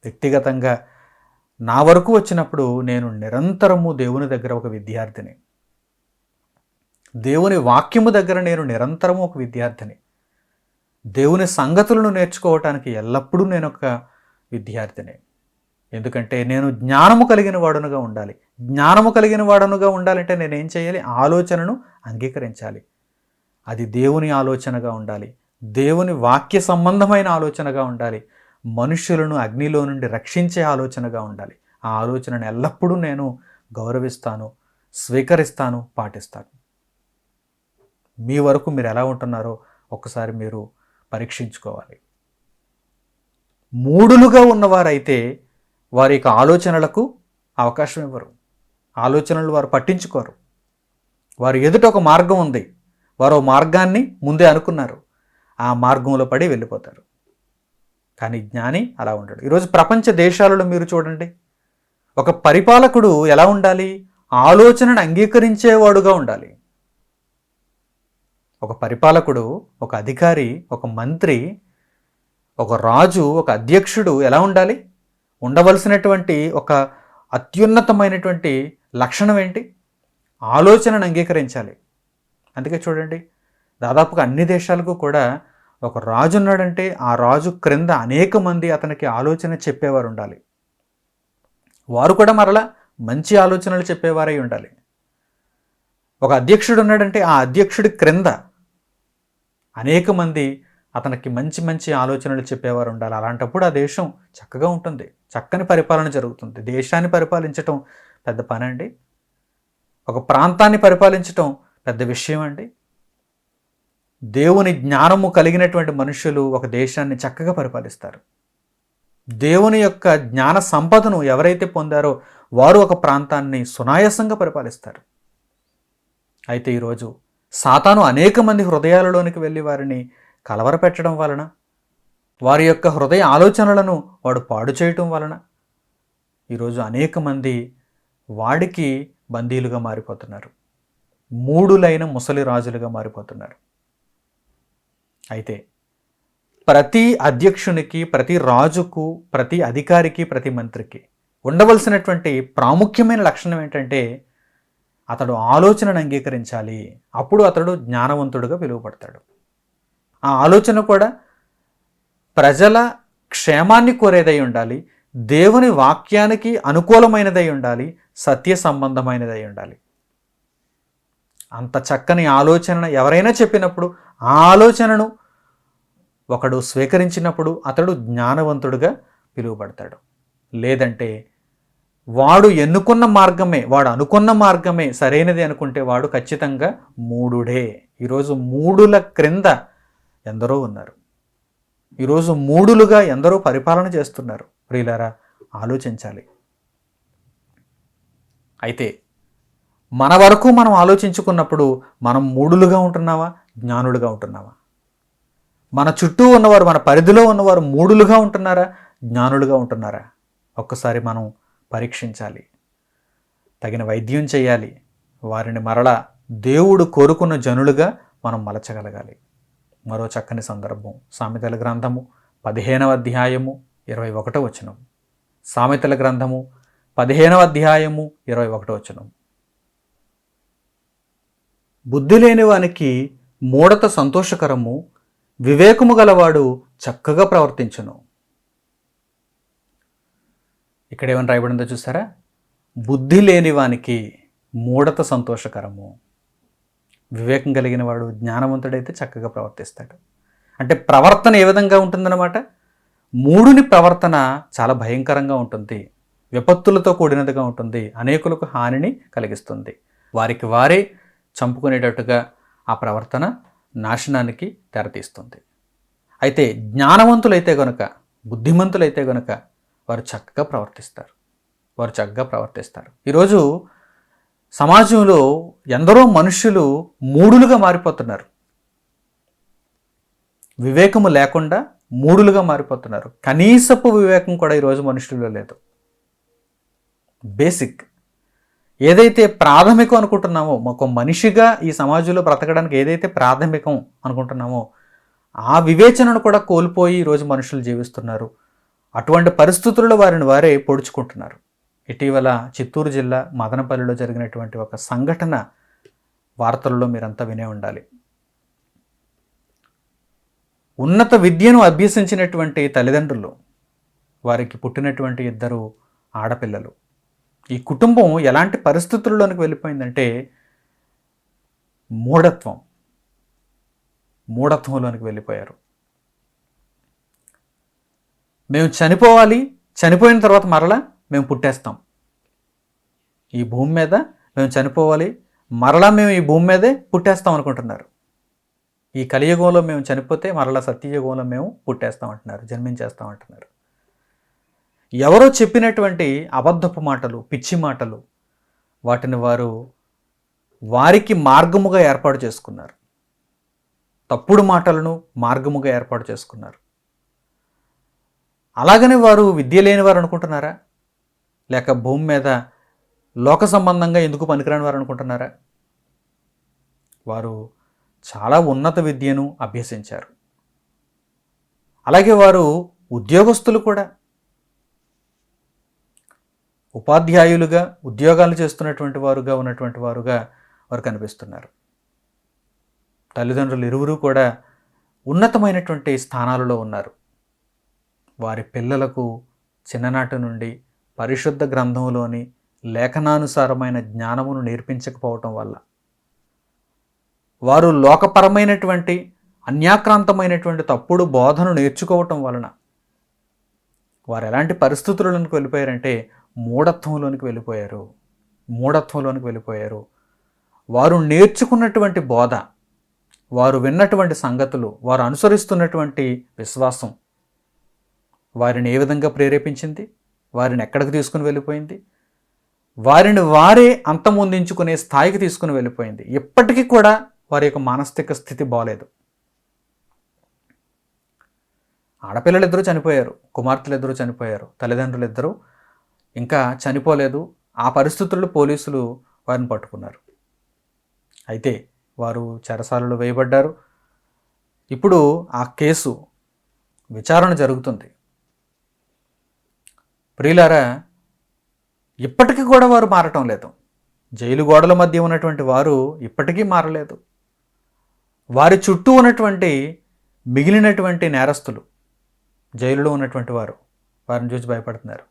వ్యక్తిగతంగా నా వరకు వచ్చినప్పుడు నేను నిరంతరము దేవుని దగ్గర ఒక విద్యార్థిని. దేవుని వాక్యము దగ్గర నేను నిరంతరము ఒక విద్యార్థిని. దేవుని సంగతులను నేర్చుకోవటానికి ఎల్లప్పుడూ నేను ఒక విద్యార్థిని. ఎందుకంటే నేను జ్ఞానము కలిగిన వాడునుగా ఉండాలి. జ్ఞానము కలిగిన వాడునుగా ఉండాలంటే నేనేం చేయాలి? ఆలోచనను అంగీకరించాలి. అది దేవుని ఆలోచనగా ఉండాలి. దేవుని వాక్య సంబంధమైన ఆలోచనగా ఉండాలి. మనుష్యులను అగ్నిలో నుండి రక్షించే ఆలోచనగా ఉండాలి. ఆ ఆలోచనను ఎల్లప్పుడూ నేను గౌరవిస్తాను, స్వీకరిస్తాను, పాటిస్తాను. మీ వరకు మీరు ఎలా ఉంటున్నారో ఒక్కసారి మీరు పరీక్షించుకోవాలి. మూఢులుగా ఉన్నవారైతే వారి యొక్క ఆలోచనలకు అవకాశం ఇవ్వరు. ఆలోచనలు వారు పట్టించుకోరు. వారు ఎదుట ఒక మార్గం ఉంది, వారు మార్గాన్ని ముందే అనుకున్నారు, ఆ మార్గంలో పడి వెళ్ళిపోతారు. కానీ జ్ఞాని అలా ఉండడు. ఈరోజు ప్రపంచ దేశాలలో మీరు చూడండి, ఒక పరిపాలకుడు ఎలా ఉండాలి? ఆలోచనను అంగీకరించేవాడుగా ఉండాలి. ఒక పరిపాలకుడు, ఒక అధికారి, ఒక మంత్రి, ఒక రాజు, ఒక అధ్యక్షుడు ఎలా ఉండాలి? ఉండవలసినటువంటి ఒక అత్యున్నతమైనటువంటి లక్షణం ఏంటి? ఆలోచనను అంగీకరించాలి. అందుకే చూడండి, దాదాపుగా అన్ని దేశాలకు కూడా ఒక రాజు ఉన్నాడంటే ఆ రాజు క్రింద అనేక మంది అతనికి ఆలోచన చెప్పేవారు ఉండాలి. వారు కూడా మరలా మంచి ఆలోచనలు చెప్పేవారై ఉండాలి. ఒక అధ్యక్షుడు ఉన్నాడంటే ఆ అధ్యక్షుడి క్రింద అనేక మంది అతనికి మంచి మంచి ఆలోచనలు చెప్పేవారు ఉండాలి. అలాంటప్పుడు ఆ దేశం చక్కగా ఉంటుంది, చక్కని పరిపాలన జరుగుతుంది. దేశాన్ని పరిపాలించటం పెద్ద పని అండి? ఒక ప్రాంతాన్ని పరిపాలించటం పెద్ద విషయం అండి? దేవుని జ్ఞానము కలిగినటువంటి మనుషులు ఒక దేశాన్ని చక్కగా పరిపాలిస్తారు. దేవుని యొక్క జ్ఞాన సంపదను ఎవరైతే పొందారో వారు ఒక ప్రాంతాన్ని సునాయాసంగా పరిపాలిస్తారు. అయితే ఈరోజు సాతాను అనేక మంది హృదయాలలోనికి వెళ్ళి వారిని కలవరపెట్టడం వలన, వారి యొక్క హృదయ ఆలోచనలను వాడు పాడు చేయటం వలన ఈరోజు అనేక మంది వాడికి బందీలుగా మారిపోతున్నారు. మూఢులైన ముసలి రాజులుగా మారిపోతున్నారు. అయితే ప్రతి అధ్యక్షునికి, ప్రతి రాజుకు, ప్రతి అధికారికి, ప్రతి మంత్రికి ఉండవలసినటువంటి ప్రాముఖ్యమైన లక్షణం ఏంటంటే అతడు ఆలోచనను అంగీకరించాలి. అప్పుడు అతడు జ్ఞానవంతుడుగా పిలువబడతాడు. ఆ ఆలోచన కూడా ప్రజల క్షేమాన్ని కోరేదై ఉండాలి, దేవుని వాక్యానికి అనుకూలమైనదై ఉండాలి, సత్య సంబంధమైనదై ఉండాలి. అంత చక్కని ఆలోచన ఎవరైనా చెప్పినప్పుడు ఆ ఆలోచనను ఒకడు స్వీకరించినప్పుడు అతడు జ్ఞానవంతుడుగా పిలువబడతాడు. లేదంటే వాడు ఎన్నుకున్న మార్గమే, వాడు అనుకున్న మార్గమే సరైనది అనుకుంటే వాడు ఖచ్చితంగా మూఢుడే. ఈరోజు మూఢుల క్రింద ఎందరో ఉన్నారు. ఈరోజు మూడులుగా ఎందరో పరిపాలన చేస్తున్నారు. ప్రియులారా, ఆలోచించాలి. అయితే మన వరకు మనం ఆలోచించుకున్నప్పుడు మనం మూడులుగా ఉంటున్నావా, జ్ఞానులుగా ఉంటున్నావా? మన చుట్టూ ఉన్నవారు, మన పరిధిలో ఉన్నవారు మూడులుగా ఉంటున్నారా, జ్ఞానులుగా ఉంటున్నారా? ఒక్కసారి మనం పరీక్షించాలి. తగిన వైద్యం చేయాలి. వారిని మరలా దేవుడు కోరుకున్న జనులుగా మనం మలచగలగాలి. మరో చక్కని సందర్భం సామెతల గ్రంథము 15వ అధ్యాయము 21వ వచనం. సామెతల గ్రంథము 15వ అధ్యాయము 21వ వచనం. బుద్ధి లేని వానికి మూఢత సంతోషకరము, వివేకము గలవాడు చక్కగా ప్రవర్తించును. ఇక్కడ ఏమని రాయబడిందో చూసారా? బుద్ధి లేని వానికి మూఢత సంతోషకరము, వివేకం కలిగిన వాడు, జ్ఞానవంతుడైతే చక్కగా ప్రవర్తిస్తాడు. అంటే ప్రవర్తన ఏ విధంగా ఉంటుందన్నమాట? మూడుని ప్రవర్తన చాలా భయంకరంగా ఉంటుంది, విపత్తులతో కూడినదిగా ఉంటుంది, అనేకులకు హానిని కలిగిస్తుంది. వారికి వారే చంపుకునేటట్టుగా ఆ ప్రవర్తన నాశనానికి తెరతీస్తుంది. అయితే జ్ఞానవంతులైతే గనుక, బుద్ధిమంతులైతే గనుక వారు చక్కగా ప్రవర్తిస్తారు. ఈరోజు సమాజంలో ఎందరో మనుషులు మూడులుగా మారిపోతున్నారు. వివేకము లేకుండా మూడులుగా మారిపోతున్నారు. కనీసపు వివేకం కూడా ఈరోజు మనుషుల్లో లేదు. బేసిక్ ఏదైతే ప్రాథమికం అనుకుంటున్నామో, ఒక మనిషిగా ఈ సమాజంలో బ్రతకడానికి ఏదైతే ప్రాథమికం అనుకుంటున్నామో ఆ వివేచనను కూడా కోల్పోయి ఈరోజు మనుషులు జీవిస్తున్నారు. అటువంటి పరిస్థితుల్లో వారిని వారే పొడుచుకుంటున్నారు. ఇటీవల చిత్తూరు జిల్లా మదనపల్లిలో జరిగినటువంటి ఒక సంఘటన వార్తల్లో మీరంతా వినే ఉండాలి. ఉన్నత విద్యను అభ్యసించినటువంటి తల్లిదండ్రులు, వారికి పుట్టినటువంటి 2 ఆడపిల్లలు. ఈ కుటుంబం ఎలాంటి పరిస్థితుల్లోనికి వెళ్ళిపోయిందంటే మూఢత్వంలోనికి వెళ్ళిపోయారు. మేము చనిపోవాలి, చనిపోయిన తర్వాత మరలా మేము పుట్టేస్తాం, ఈ భూమి మీద మేము చనిపోవాలి, మరలా మేము ఈ భూమి మీదే పుట్టేస్తాం అనుకుంటున్నారు. ఈ కలియుగంలో మేము చనిపోతే మరలా సత్యయుగంలో మేము పుట్టేస్తాం అంటున్నారు, జన్మించేస్తాం అంటున్నారు. ఎవరో చెప్పినటువంటి అబద్ధపు మాటలు, పిచ్చి మాటలు, వాటిని వారికి మార్గముగా ఏర్పాటు చేసుకున్నారు. తప్పుడు మాటలను మార్గముగా ఏర్పాటు చేసుకున్నారు. అలాగనే వారు విద్య లేని వారు అనుకుంటున్నారా? లేక భూమి మీద లోక సంబంధంగా ఎందుకు పనికిరాని వారు అనుకుంటున్నారా? వారు చాలా ఉన్నత విద్యను అభ్యసించారు. అలాగే వారు ఉద్యోగస్తులు కూడా, ఉపాధ్యాయులుగా ఉద్యోగాలు చేస్తున్నటువంటి వారుగా ఉన్నటువంటి వారుగా వారు కనిపిస్తున్నారు. తల్లిదండ్రులు ఇరువురు కూడా ఉన్నతమైనటువంటి స్థానాలలో ఉన్నారు. వారి పిల్లలకు చిన్ననాటి నుండి పరిశుద్ధ గ్రంథంలోని లేఖనానుసారమైన జ్ఞానమును నేర్పించకపోవటం వల్ల, వారు లోకపరమైనటువంటి అన్యాక్రాంతమైనటువంటి తప్పుడు బోధను నేర్చుకోవటం వలన వారు ఎలాంటి పరిస్థితులకు వెళ్ళిపోయారంటే మూఢత్వంలోనికి వెళ్ళిపోయారు. వారు నేర్చుకున్నటువంటి బోధ, వారు విన్నటువంటి సంగతులు, వారు అనుసరిస్తున్నటువంటి విశ్వాసం వారిని ఏ విధంగా ప్రేరేపించింది, వారిని ఎక్కడికి తీసుకుని వెళ్ళిపోయింది, వారిని వారే అంతమొందించుకునే స్థాయికి తీసుకుని వెళ్ళిపోయింది. ఇప్పటికీ కూడా వారి యొక్క మానసిక స్థితి బాలేదు. ఆడపిల్లలు 2 చనిపోయారు, కుమార్తెలు 2 చనిపోయారు, తల్లిదండ్రులు 2 ఇంకా చనిపోలేదు. ఆ పరిస్థితుల్లో పోలీసులు వారిని పట్టుకున్నారు. అయితే వారు చెరసాలలో వేయబడ్డారు. ఇప్పుడు ఆ కేసు విచారణ జరుగుతుంది. ప్రియులారా, ఇప్పటికీ కూడా వారు మారటం లేదు. జైలు గోడల మధ్య ఉన్నటువంటి వారు ఇప్పటికీ మారలేదు. వారి చుట్టూ ఉన్నటువంటి మిగిలినటువంటి నేరస్తులు, జైలులో ఉన్నటువంటి వారు వారిని చూసి భయపడుతున్నారు.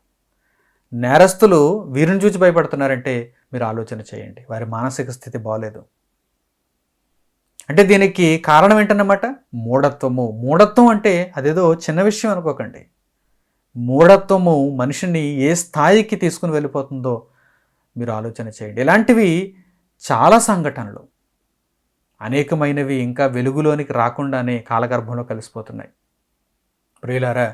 నేరస్తులు వీరిని చూసి భయపడుతున్నారంటే మీరు ఆలోచన చేయండి, వారి మానసిక స్థితి బాగలేదు. అంటే దీనికి కారణం ఏంటన్నమాట? మూఢత్వం అంటే అదేదో చిన్న విషయం అనుకోకండి. మూఢత్వము మనిషిని ఏ స్థాయికి తీసుకుని వెళ్ళిపోతుందో మీరు ఆలోచన చేయండి. ఇలాంటివి చాలా సంఘటనలు, అనేకమైనవి ఇంకా వెలుగులోనికి రాకుండానే కాలగర్భంలో కలిసిపోతున్నాయి. ప్రియులారా,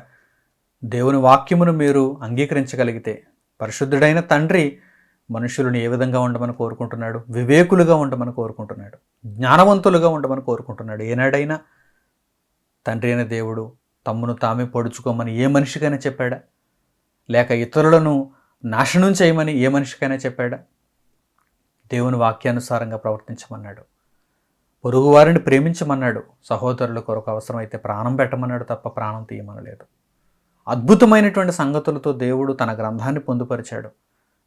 దేవుని వాక్యమును మీరు అంగీకరించగలిగితే పరిశుద్ధుడైన తండ్రి మనుషులను ఏ విధంగా ఉండమని కోరుకుంటున్నాడు? వివేకులుగా ఉండమని కోరుకుంటున్నాడు, జ్ఞానవంతులుగా ఉండమని కోరుకుంటున్నాడు. ఏనాడైనా తండ్రి అయిన దేవుడు తమ్మును తామే పొడుచుకోమని ఏ మనిషికైనా చెప్పాడా? లేక ఇతరులను నాశనం చేయమని ఏ మనిషికైనా చెప్పాడా? దేవుని వాక్యానుసారంగా ప్రవర్తించమన్నాడు. పొరుగువారిని ప్రేమించమన్నాడు. సహోదరుల కొరకు అవసరమైతే ప్రాణం పెట్టమన్నాడు తప్ప ప్రాణం తీయమనలేదు. అద్భుతమైనటువంటి సంగతులతో దేవుడు తన గ్రంథాన్ని పొందుపరిచాడు.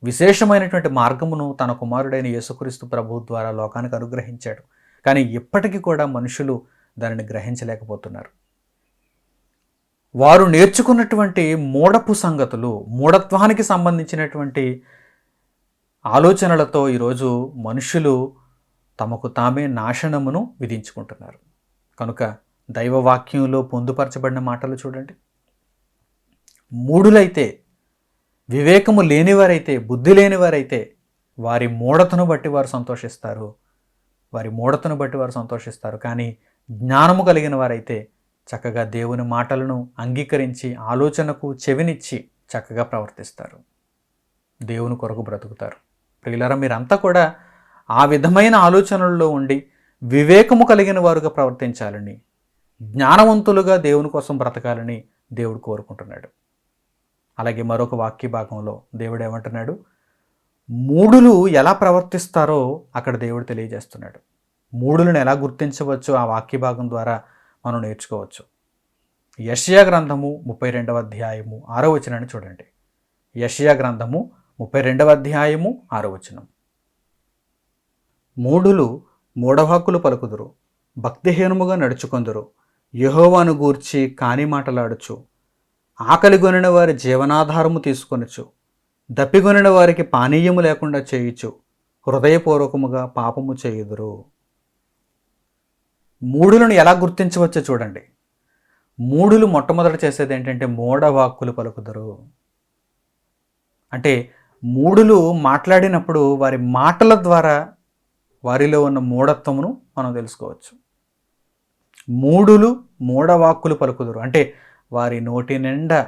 విశేషమైనటువంటి మార్గమును తన కుమారుడైన యేసుక్రీస్తు ప్రభువు ద్వారా లోకానికి అనుగ్రహించాడు. కానీ ఇప్పటికీ కూడా మనుషులు దానిని గ్రహించలేకపోతున్నారు. వారు నేర్చుకున్నటువంటి మూఢపు సంగతులు, మూఢత్వానికి సంబంధించినటువంటి ఆలోచనలతో ఈరోజు మనుషులు తమకు తామే నాశనమును విధించుకుంటున్నారు. కనుక దైవవాక్యంలో పొందుపరచబడిన మాటలు చూడండి. మూఢులైతే, వివేకము లేనివారైతే, బుద్ధి లేనివారైతే వారి మూఢతను బట్టి వారు సంతోషిస్తారు. కానీ జ్ఞానము కలిగిన వారైతే చక్కగా దేవుని మాటలను అంగీకరించి ఆలోచనకు చెవినిచ్చి చక్కగా ప్రవర్తిస్తారు, దేవుని కొరకు బ్రతుకుతారు. ప్రియులారా, మీరంతా కూడా ఆ విధమైన ఆలోచనల్లో ఉండి వివేకము కలిగిన వారుగా ప్రవర్తించాలని, జ్ఞానవంతులుగా దేవుని కోసం బ్రతకాలని దేవుడు కోరుకుంటున్నాడు. అలాగే మరొక వాక్య భాగంలో దేవుడు ఏమంటున్నాడు? మూఢులు ఎలా ప్రవర్తిస్తారో అక్కడ దేవుడు తెలియజేస్తున్నాడు. మూఢులను ఎలా గుర్తించవచ్చో ఆ వాక్య భాగం ద్వారా మనం నేర్చుకోవచ్చు. యెషయా గ్రంథము 32వ అధ్యాయము 6వ వచనాన్ని చూడండి. యెషయా గ్రంథము 32వ అధ్యాయము 6వ వచనం. మూఢులు మూఢవాక్కులు పలుకుదురు, భక్తిహీనముగా నడుచుకొందురు, యెహోవాను గూర్చి కాని మాటలాడుచు, ఆకలిగొనిన వారి జీవనాధారము తీసుకొనొచ్చు, దప్పిగొనిన వారికి పానీయము లేకుండా చేయుచు, హృదయపూర్వకముగా పాపము చేయుదురు. మూఢులను ఎలా గుర్తించవచ్చో చూడండి. మూఢులు మొట్టమొదట చేసేది ఏంటంటే మూఢవాక్కులు పలుకుదురు. అంటే మూఢులు మాట్లాడినప్పుడు వారి మాటల ద్వారా వారిలో ఉన్న మూఢత్వమును మనం తెలుసుకోవచ్చు. మూఢులు మూఢవాక్కులు పలుకుదురు అంటే వారి నోటి నిండా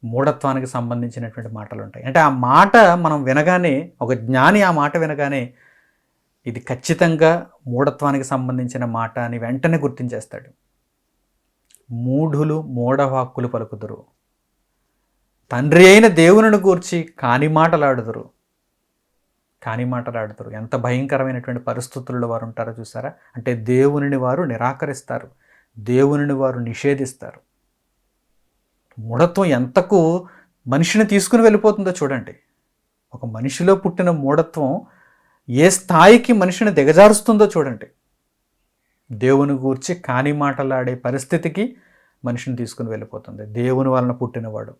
మూఢత్వానికి సంబంధించినటువంటి మాటలు ఉంటాయి. అంటే ఆ మాట మనం వినగానే, ఒక జ్ఞాని ఆ మాట వినగానే ఇది ఖచ్చితంగా మూఢత్వానికి సంబంధించిన మాట అని వెంటనే గుర్తించేస్తాడు. మూఢులు మూఢవాక్కులు పలుకుదురు, తండ్రి అయిన దేవుని గూర్చి కాని మాటలాడుదురు. ఎంత భయంకరమైనటువంటి పరిస్థితుల్లో వారు ఉంటారో చూసారా? అంటే దేవునిని వారు నిరాకరిస్తారు, దేవునిని వారు నిషేధిస్తారు. మూఢత్వం ఎంతకు మనిషిని తీసుకుని వెళ్ళిపోతుందో చూడండి. ఒక మనిషిలో పుట్టిన మూఢత్వం ఏ స్థాయికి మనిషిని దిగజారుస్తుందో చూడండి. దేవుని గూర్చి కాని మాటలాడే పరిస్థితికి మనిషిని తీసుకుని వెళ్ళిపోతుంది. దేవుని వలన పుట్టినవాడు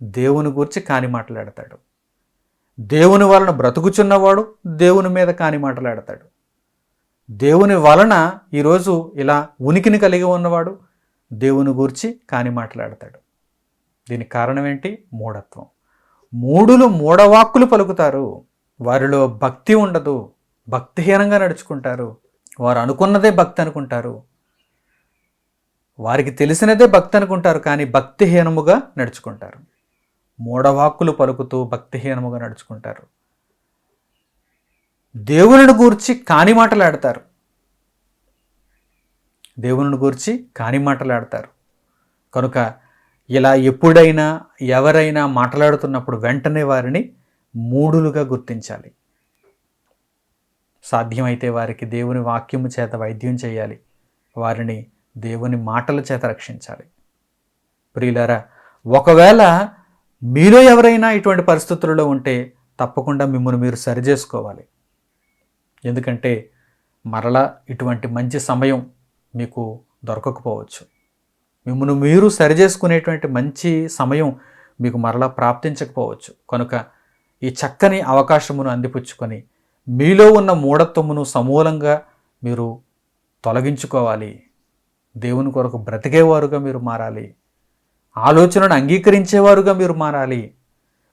దేవుని గూర్చి కాని మాటలాడతాడు, దేవుని వలన బ్రతుకుచున్నవాడు దేవుని మీద కాని మాటలాడతాడు, దేవుని వలన ఈరోజు ఇలా ఉనికిని కలిగి ఉన్నవాడు దేవుని గూర్చి కాని మాటలాడతాడు. దీనికి కారణం ఏంటి? మూఢత్వం. మూఢులు మూఢవాక్కులు పలుకుతారు, వారిలో భక్తి ఉండదు, భక్తిహీనంగా నడుచుకుంటారు. వారు అనుకున్నదే భక్తి అనుకుంటారు, వారికి తెలిసినదే భక్తి అనుకుంటారు, కానీ భక్తిహీనముగా నడుచుకుంటారు. మూఢవాక్కులు పలుకుతూ భక్తిహీనముగా నడుచుకుంటారు. దేవునిని గూర్చి కాని మాటలాడతారు, కనుక ఇలా ఎప్పుడైనా ఎవరైనా మాట్లాడుతున్నప్పుడు వెంటనే వారిని మూఢులుగా గుర్తించాలి. సాధ్యమైతే వారికి దేవుని వాక్యము చేత వైద్యం చేయాలి, వారిని దేవుని మాటల చేత రక్షించాలి. ప్రియులారా, ఒకవేళ మీలో ఎవరైనా ఇటువంటి పరిస్థితుల్లో ఉంటే తప్పకుండా మిమ్మల్ని మీరు సరిచేసుకోవాలి. ఎందుకంటే మరలా ఇటువంటి మంచి సమయం మీకు దొరకకపోవచ్చు. మిమ్మల్ని మీరు సరిచేసుకునేటువంటి మంచి సమయం మీకు మరలా ప్రాప్తించకపోవచ్చు. కనుక ఈ చక్కని అవకాశమును అందిపుచ్చుకొని మీలో ఉన్న మూఢత్వమును సమూలంగా మీరు తొలగించుకోవాలి. దేవుని కొరకు బ్రతికేవారుగా మీరు మారాలి, ఆలోచనను అంగీకరించేవారుగా మీరు మారాలి.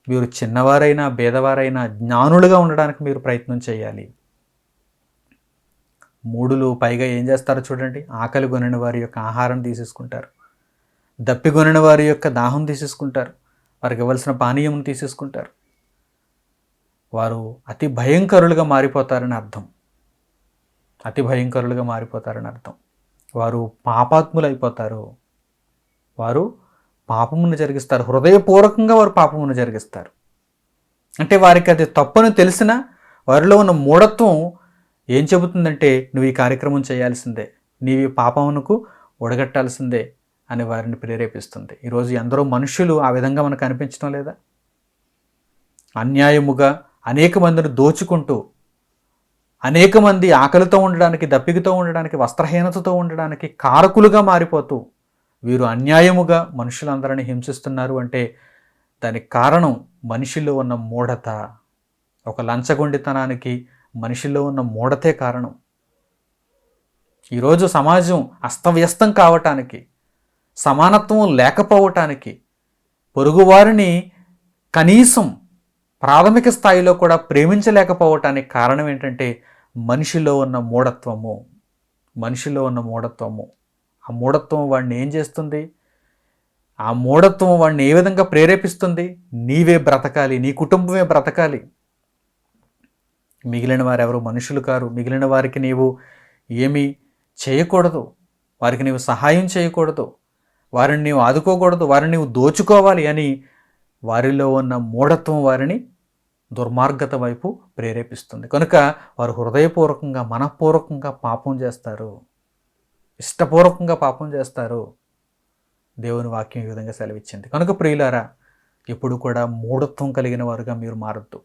మీరు చిన్నవారైనా పేదవారైనా జ్ఞానులుగా ఉండడానికి మీరు ప్రయత్నం చేయాలి. మూఢులు పైగా ఏం చేస్తారో చూడండి, ఆకలి కొనిన వారి యొక్క ఆహారం తీసేసుకుంటారు, దప్పిగొనిన వారి యొక్క దాహం తీసేసుకుంటారు, వారికి ఇవ్వాల్సిన పానీయం తీసేసుకుంటారు. వారు అతి భయంకరులుగా మారిపోతారని అర్థం. అతి భయంకరులుగా మారిపోతారని అర్థం. వారు పాపాత్ములు అయిపోతారు. వారు పాపమును జరిగిస్తారు. హృదయపూర్వకంగా వారు పాపమును జరిగిస్తారు. అంటే వారికి అది తప్పని తెలిసినా వారిలో ఉన్న మూఢత్వం ఏం చెబుతుందంటే, నువ్వు ఈ కార్యక్రమం చేయాల్సిందే, నీవి పాపమునకు ఒడగట్టాల్సిందే అని వారిని ప్రేరేపిస్తుంది. ఈరోజు ఎందరో మనుషులు ఆ విధంగా మనకు అనిపించడం లేదా? అన్యాయముగా అనేక మందిని దోచుకుంటూ, అనేక మంది ఆకలితో ఉండడానికి, దప్పికతో ఉండడానికి, వస్త్రహీనతతో ఉండడానికి కారకులుగా మారిపోతూ వీరు అన్యాయముగా మనుషులందరినీ హింసిస్తున్నారు అంటే దానికి కారణం మనిషిలో ఉన్న మూఢత. ఒక లంచగొండితనానికి మనిషిలో ఉన్న మూఢతే కారణం. ఈరోజు సమాజం అస్తవ్యస్తం కావటానికి, సమానత్వం లేకపోవటానికి, పొరుగువారిని కనీసం ప్రాథమిక స్థాయిలో కూడా ప్రేమించలేకపోవటానికి కారణం ఏంటంటే మనిషిలో ఉన్న మూఢత్వము. మనిషిలో ఉన్న మూఢత్వము. ఆ మూఢత్వం వాడిని ఏం చేస్తుంది? ఆ మూఢత్వం వాడిని ఏ విధంగా ప్రేరేపిస్తుంది? నీవే బ్రతకాలి, నీ కుటుంబమే బ్రతకాలి, మిగిలిన వారు ఎవరు మనుషులు కారు, మిగిలిన వారికి నీవు ఏమీ చేయకూడదు, వారికి నీవు సహాయం చేయకూడదు, వారిని నీవు ఆదుకోకూడదు, వారిని నీవు దోచుకోవాలి అని వారిలో ఉన్న మూఢత్వం వారిని దుర్మార్గత వైపు ప్రేరేపిస్తుంది. కనుక వారు హృదయపూర్వకంగా, మనఃపూర్వకంగా పాపం చేస్తారు, ఇష్టపూర్వకంగా పాపం చేస్తారు. దేవుని వాక్యం ఈ విధంగా సెలవిచ్చింది. కనుక ప్రియులారా, ఎప్పుడు కూడా మూఢత్వం కలిగిన వారుగా మీరు మారొద్దు.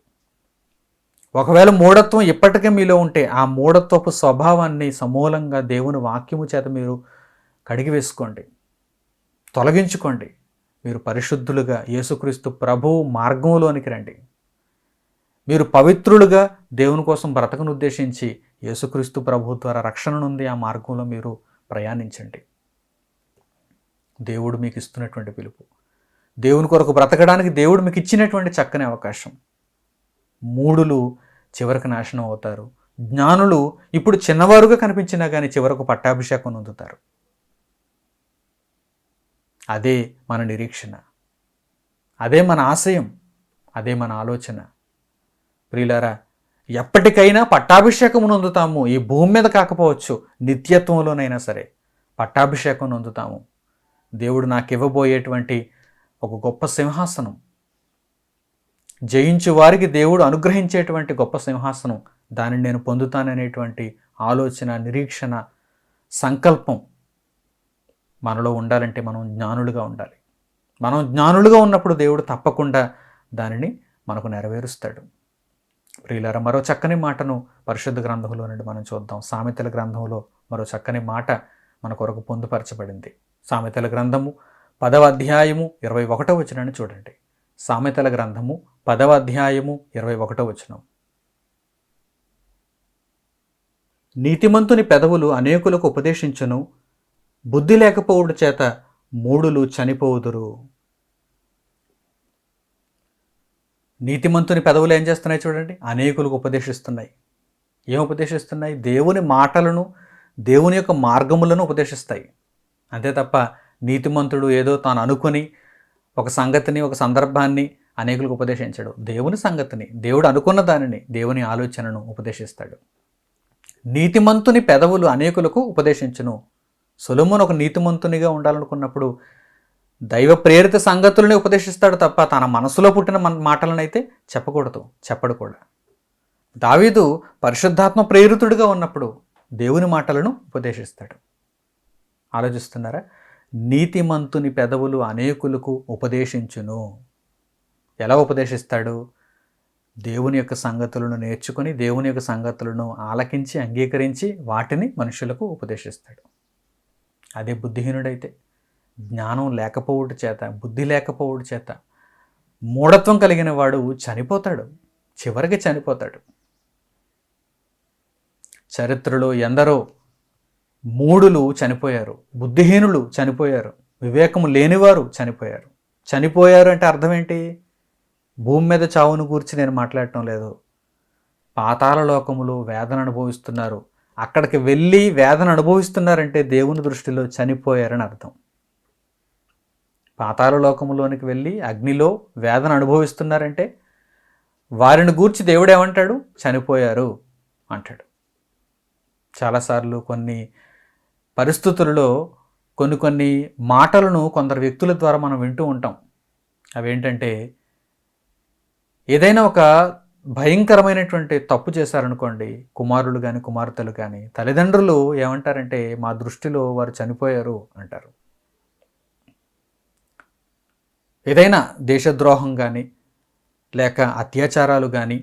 ఒకవేళ మూఢత్వం ఇప్పటికే మీలో ఉంటే ఆ మూఢత్వపు స్వభావాన్ని సమూలంగా దేవుని వాక్యము చేత మీరు కడిగి వేసుకోండి, తొలగించుకోండి. మీరు పరిశుద్ధులుగా యేసుక్రీస్తు ప్రభువు మార్గంలోనికి రండి. మీరు పవిత్రులుగా దేవుని కోసం బ్రతకను ఉద్దేశించి యేసుక్రీస్తు ప్రభువు ద్వారా రక్షణ నుండి ఆ మార్గంలో మీరు ప్రయాణించండి. దేవుడు మీకు ఇస్తున్నటువంటి పిలుపు, దేవుని కొరకు బ్రతకడానికి దేవుడు మీకు ఇచ్చినటువంటి చక్కని అవకాశం. మూఢులు చివరికి నాశనం అవుతారు, జ్ఞానులు ఇప్పుడు చిన్నవారుగా కనిపించినా కానీ చివరకు పట్టాభిషేకం పొందుతారు. అదే మన నిరీక్షణ, అదే మన ఆశయం, అదే మన ఆలోచన. ప్రియులారా, ఎప్పటికైనా పట్టాభిషేకం పొందుతాము. ఈ భూమి మీద కాకపోవచ్చు, నిత్యత్వంలోనైనా సరే పట్టాభిషేకం పొందుతాము. దేవుడు నాకు ఇవ్వబోయేటువంటి ఒక గొప్ప సింహాసనం, జయించు వారికి దేవుడు అనుగ్రహించేటువంటి గొప్ప సింహాసనం, దానిని నేను పొందుతాననేటువంటి ఆలోచన, నిరీక్షణ, సంకల్పం మనలో ఉండాలంటే మనం జ్ఞానులుగా ఉండాలి. మనం జ్ఞానులుగా ఉన్నప్పుడు దేవుడు తప్పకుండా దానిని మనకు నెరవేరుస్తాడు. ప్రియులారా, మరో చక్కని మాటను పరిశుద్ధ గ్రంథంలో నుండి మనం చూద్దాం. సామెతల గ్రంథంలో మరో చక్కని మాట మన కొరకు పొందుపరచబడింది. సామెతల గ్రంథము 10వ అధ్యాయము 21వ వచనాన్ని చూడండి. సామెతల గ్రంథము 10వ అధ్యాయము 21వ వచనం. నీతిమంతుని పెదవులు అనేకులకు ఉపదేశించును, బుద్ధి లేకపోవుడు చేత మూఢులు చనిపోవుదురు. నీతిమంతుని పెదవులు ఏం చేస్తున్నాయి చూడండి, అనేకులకు ఉపదేశిస్తున్నాయి. ఏం ఉపదేశిస్తున్నాయి? దేవుని మాటలను, దేవుని యొక్క మార్గములను ఉపదేశిస్తాయి. అంతే తప్ప నీతిమంతుడు ఏదో తాను అనుకొని ఒక సంగతిని, ఒక సందర్భాన్ని అనేకులకు ఉపదేశించాడు. దేవుని సంగతిని, దేవుడు అనుకున్న దానిని, దేవుని ఆలోచనను ఉపదేశిస్తాడు. నీతిమంతుని పెదవులు అనేకులకు ఉపదేశించును. సొలొమోను ఒక నీతిమంతునిగా ఉండాలనుకున్నప్పుడు దైవ ప్రేరిత సంగతులని ఉపదేశిస్తాడు తప్ప తన మనసులో పుట్టిన మాటలనైతే చెప్పడు కూడా. దావీదు పరిశుద్ధాత్మ ప్రేరితుడిగా ఉన్నప్పుడు దేవుని మాటలను ఉపదేశిస్తాడు. ఆలోచిస్తున్నారా? నీతిమంతుని పెదవులు అనేకులకు ఉపదేశించును. ఎలా ఉపదేశిస్తాడు? దేవుని యొక్క సంగతులను నేర్చుకొని, దేవుని యొక్క సంగతులను ఆలకించి, అంగీకరించి వాటిని మనుషులకు ఉపదేశిస్తాడు. అదే బుద్ధిహీనుడైతే, జ్ఞానం లేకపోవుట చేత, బుద్ధి లేకపోవుట చేత మూఢత్వం కలిగిన వాడు చనిపోతాడు, చివరికి చనిపోతాడు. చరిత్రలో ఎందరో మూఢులు చనిపోయారు, బుద్ధిహీనులు చనిపోయారు, వివేకము లేనివారు చనిపోయారు. చనిపోయారు అంటే అర్థం ఏంటి? భూమి మీద చావును గూర్చి నేను మాట్లాడటం లేదు. పాతాళ లోకములో వేదన అనుభవిస్తున్నారు. అక్కడికి వెళ్ళి వేదన అనుభవిస్తున్నారంటే దేవుని దృష్టిలో చనిపోయారని అర్థం. పాతాళ లోకములోనికి వెళ్ళి అగ్నిలో వేదన అనుభవిస్తున్నారంటే వారిని గూర్చి దేవుడు ఏమంటాడు? చనిపోయారు అంటాడు. చాలాసార్లు కొన్ని పరిస్థితులలో కొన్ని మాటలను కొందరు వ్యక్తుల ద్వారా మనం వింటూ ఉంటాం. అవేంటంటే, ఏదైనా ఒక భయంకరమైనటువంటి తప్పు చేశారనుకోండి, కుమారులు కానీ కుమార్తెలు కానీ, తల్లిదండ్రులు ఏమంటారంటే, మా దృష్టిలో వారు చనిపోయారు అంటారు. ఏదైనా దేశద్రోహం కానీ లేక అత్యాచారాలు కానీ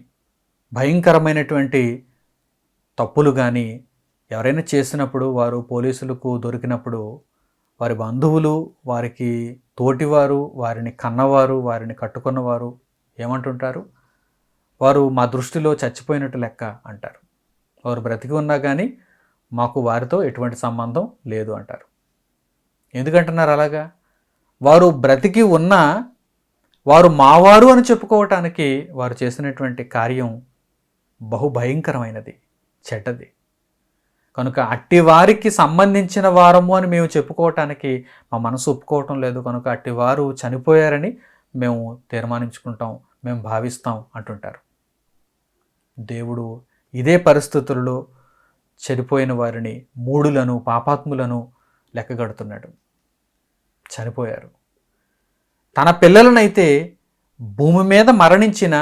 భయంకరమైనటువంటి తప్పులు కానీ ఎవరైనా చేసినప్పుడు వారు పోలీసులకు దొరికినప్పుడు వారి బంధువులు, వారికి తోటివారు, వారిని కన్నవారు, వారిని కట్టుకున్నవారు ఏమంటుంటారు? వారు మా దృష్టిలో చచ్చిపోయినట్టు లెక్క అంటారు. వారు బ్రతికి ఉన్నా కానీ మాకు వారితో ఎటువంటి సంబంధం లేదు అంటారు. ఎందుకంటున్నారు అలాగా? వారు బ్రతికి ఉన్నా వారు మావారు అని చెప్పుకోవటానికి వారు చేసినటువంటి కార్యం బహుభయంకరమైనది, చెడ్డది. కనుక అట్టి వారికి సంబంధించిన వారము అని మేము చెప్పుకోవటానికి మా మనసు ఒప్పుకోవటం లేదు. కనుక అట్టి వారు చనిపోయారని మేము తీర్మానించుకుంటాం, మేము భావిస్తాం అంటుంటారు. దేవుడు ఇదే పరిస్థితుల్లో చనిపోయిన వారిని, మూఢులను, పాపాత్ములను లెక్కగడుతున్నాడు. చనిపోయారు. తన పిల్లలనైతే భూమి మీద మరణించిన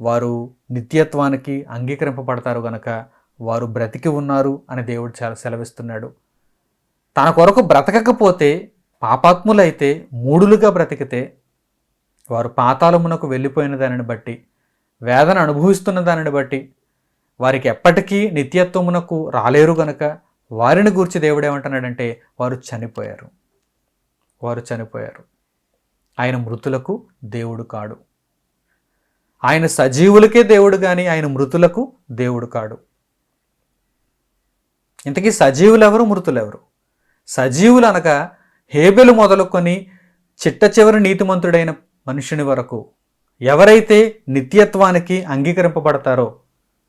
వారు నిత్యత్వానికి అంగీకరింపబడతారు గనక వారు బ్రతికి ఉన్నారు అని దేవుడు చాలా సెలవిస్తున్నాడు. తన కొరకు బ్రతకకపోతే, పాపాత్ములైతే, మూఢులుగా బ్రతికితే వారు పాతాళమునకు వెళ్ళిపోయిన దానిని బట్టి, వేదన అనుభవిస్తున్న దానిని బట్టి వారికి ఎప్పటికీ నిత్యత్వమునకు రాలేరు గనక వారిని గూర్చి దేవుడు ఏమంటున్నాడంటే, వారు చనిపోయారు. వారు చనిపోయారు. ఆయన మృతులకు దేవుడు కాడు. ఆయన సజీవులకే దేవుడు కానీ ఆయన మృతులకు దేవుడు కాడు. ఇంతకీ సజీవులెవరు, మృతులెవరు? సజీవులు అనగా హేబెలు మొదలుకొని చిట్ట చివరి నీతిమంతుడైన మనుషుని వరకు ఎవరైతే నిత్యత్వానికి అంగీకరింపబడతారో,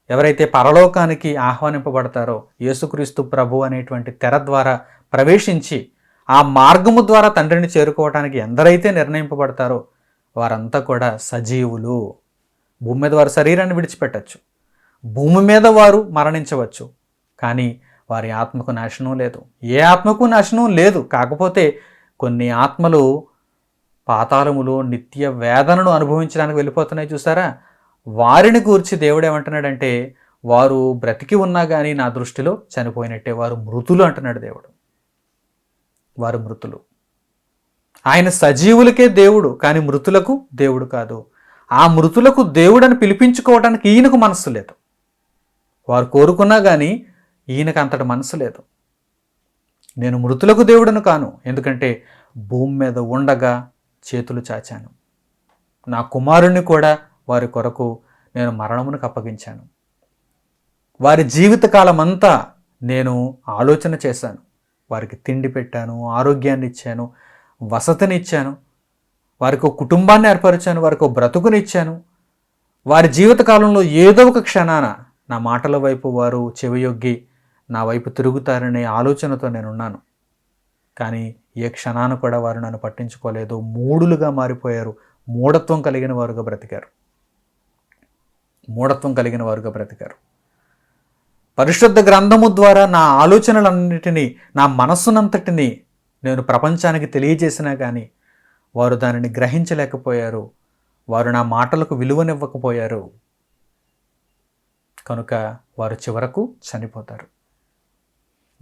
ఎవరైతే పరలోకానికి ఆహ్వానింపబడతారో, యేసుక్రీస్తు ప్రభు అనేటువంటి తెర ద్వారా ప్రవేశించి ఆ మార్గము ద్వారా తండ్రిని చేరుకోవటానికి ఎందరైతే నిర్ణయింపబడతారో వారంతా కూడా సజీవులు. భూమి మీద వారి శరీరాన్ని విడిచిపెట్టచ్చు, భూమి మీద వారు మరణించవచ్చు, కానీ వారి ఆత్మకు నాశనం లేదు. ఏ ఆత్మకు నాశనం లేదు. కాకపోతే కొన్ని ఆత్మలు పాతాళములో నిత్య వేదనను అనుభవించడానికి వెళ్ళిపోతున్నాయి చూసారా? వారిని గూర్చి దేవుడు ఏమంటున్నాడంటే, వారు బ్రతికి ఉన్నా కానీ నా దృష్టిలో చనిపోయినట్టే, వారు మృతులు అంటున్నాడు దేవుడు. వారు మృతులు. ఆయన సజీవులకే దేవుడు కానీ మృతులకు దేవుడు కాదు. ఆ మృతులకు దేవుడని పిలిపించుకోవడానికి ఈయనకు మనస్సు లేదు. వారు కోరుకున్నా కానీ ఈయనకు అంతటి మనసు లేదు. నేను మృతులకు దేవుడను కాను, ఎందుకంటే భూమి మీద ఉండగా చేతులు చాచాను. నా కుమారుణ్ణి కూడా వారి కొరకు నేను మరణమునకు అప్పగించాను. వారి జీవితకాలం అంతా నేను ఆలోచన చేశాను. వారికి తిండి పెట్టాను, ఆరోగ్యాన్ని ఇచ్చాను, వసతిని ఇచ్చాను, వారికి ఒక కుటుంబాన్ని ఏర్పరిచాను, వారికి ఒక బ్రతుకునిచ్చాను. వారి జీవితకాలంలో ఏదో ఒక క్షణాన నా మాటల వైపు వారు చెవియొగ్గి నా వైపు తిరుగుతారనే ఆలోచనతో నేనున్నాను. కానీ ఏ క్షణాన కూడా వారు నన్ను పట్టించుకోలేదు. మూఢులుగా మారిపోయారు. మూఢత్వం కలిగిన వారుగా బ్రతికారు. మూఢత్వం కలిగిన వారుగా బ్రతికారు. పరిశుద్ధ గ్రంథము ద్వారా నా ఆలోచనలన్నిటినీ, నా మనస్సునంతటినీ నేను ప్రపంచానికి తెలియజేసినా కానీ వారు దానిని గ్రహించలేకపోయారు. వారు నా మాటలకు విలువనివ్వకపోయారు. కనుక వారు చివరకు చనిపోతారు.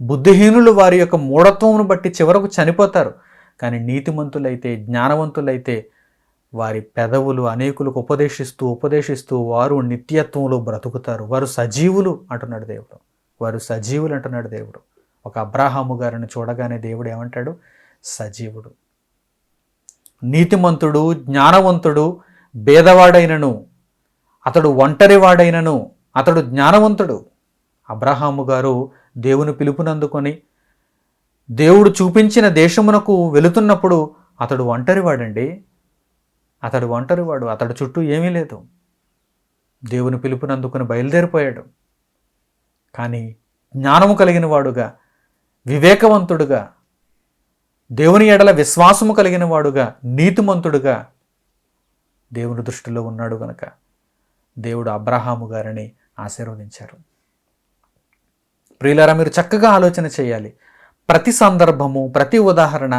బుద్ధిహీనులు వారి యొక్క మూఢత్వమును బట్టి చివరకు చనిపోతారు. కానీ నీతిమంతులైతే, జ్ఞానవంతులైతే వారి పెదవులు అనేకులకు ఉపదేశిస్తూ వారు నిత్యత్వంలో బ్రతుకుతారు. వారు సజీవులు అంటున్నాడు దేవుడు. వారు సజీవులు అంటున్నాడు దేవుడు. ఒక అబ్రాహాము గారిని చూడగానే దేవుడు ఏమంటాడు? సజీవుడు. నీతిమంతుడు, జ్ఞానవంతుడు, భేదవాడైనను, అతడు ఒంటరివాడైనను అతడు జ్ఞానవంతుడు. అబ్రాహాము గారు దేవుని పిలుపునందుకొని దేవుడు చూపించిన దేశమునకు వెళుతున్నప్పుడు అతడు ఒంటరివాడండి. అతడు ఒంటరివాడు. అతడు చుట్టూ ఏమీ లేదు. దేవుని పిలుపునందుకొని బయలుదేరిపోయాడు. కానీ జ్ఞానము కలిగిన వాడుగా, వివేకవంతుడుగా, దేవుని ఎడల విశ్వాసము కలిగిన వాడుగా, నీతిమంతుడుగా దేవుని దృష్టిలో ఉన్నాడు కనుక దేవుడు అబ్రహాము గారిని ఆశీర్వదించారు. ప్రియులారా, మీరు చక్కగా ఆలోచన చేయాలి. ప్రతి సందర్భము, ప్రతి ఉదాహరణ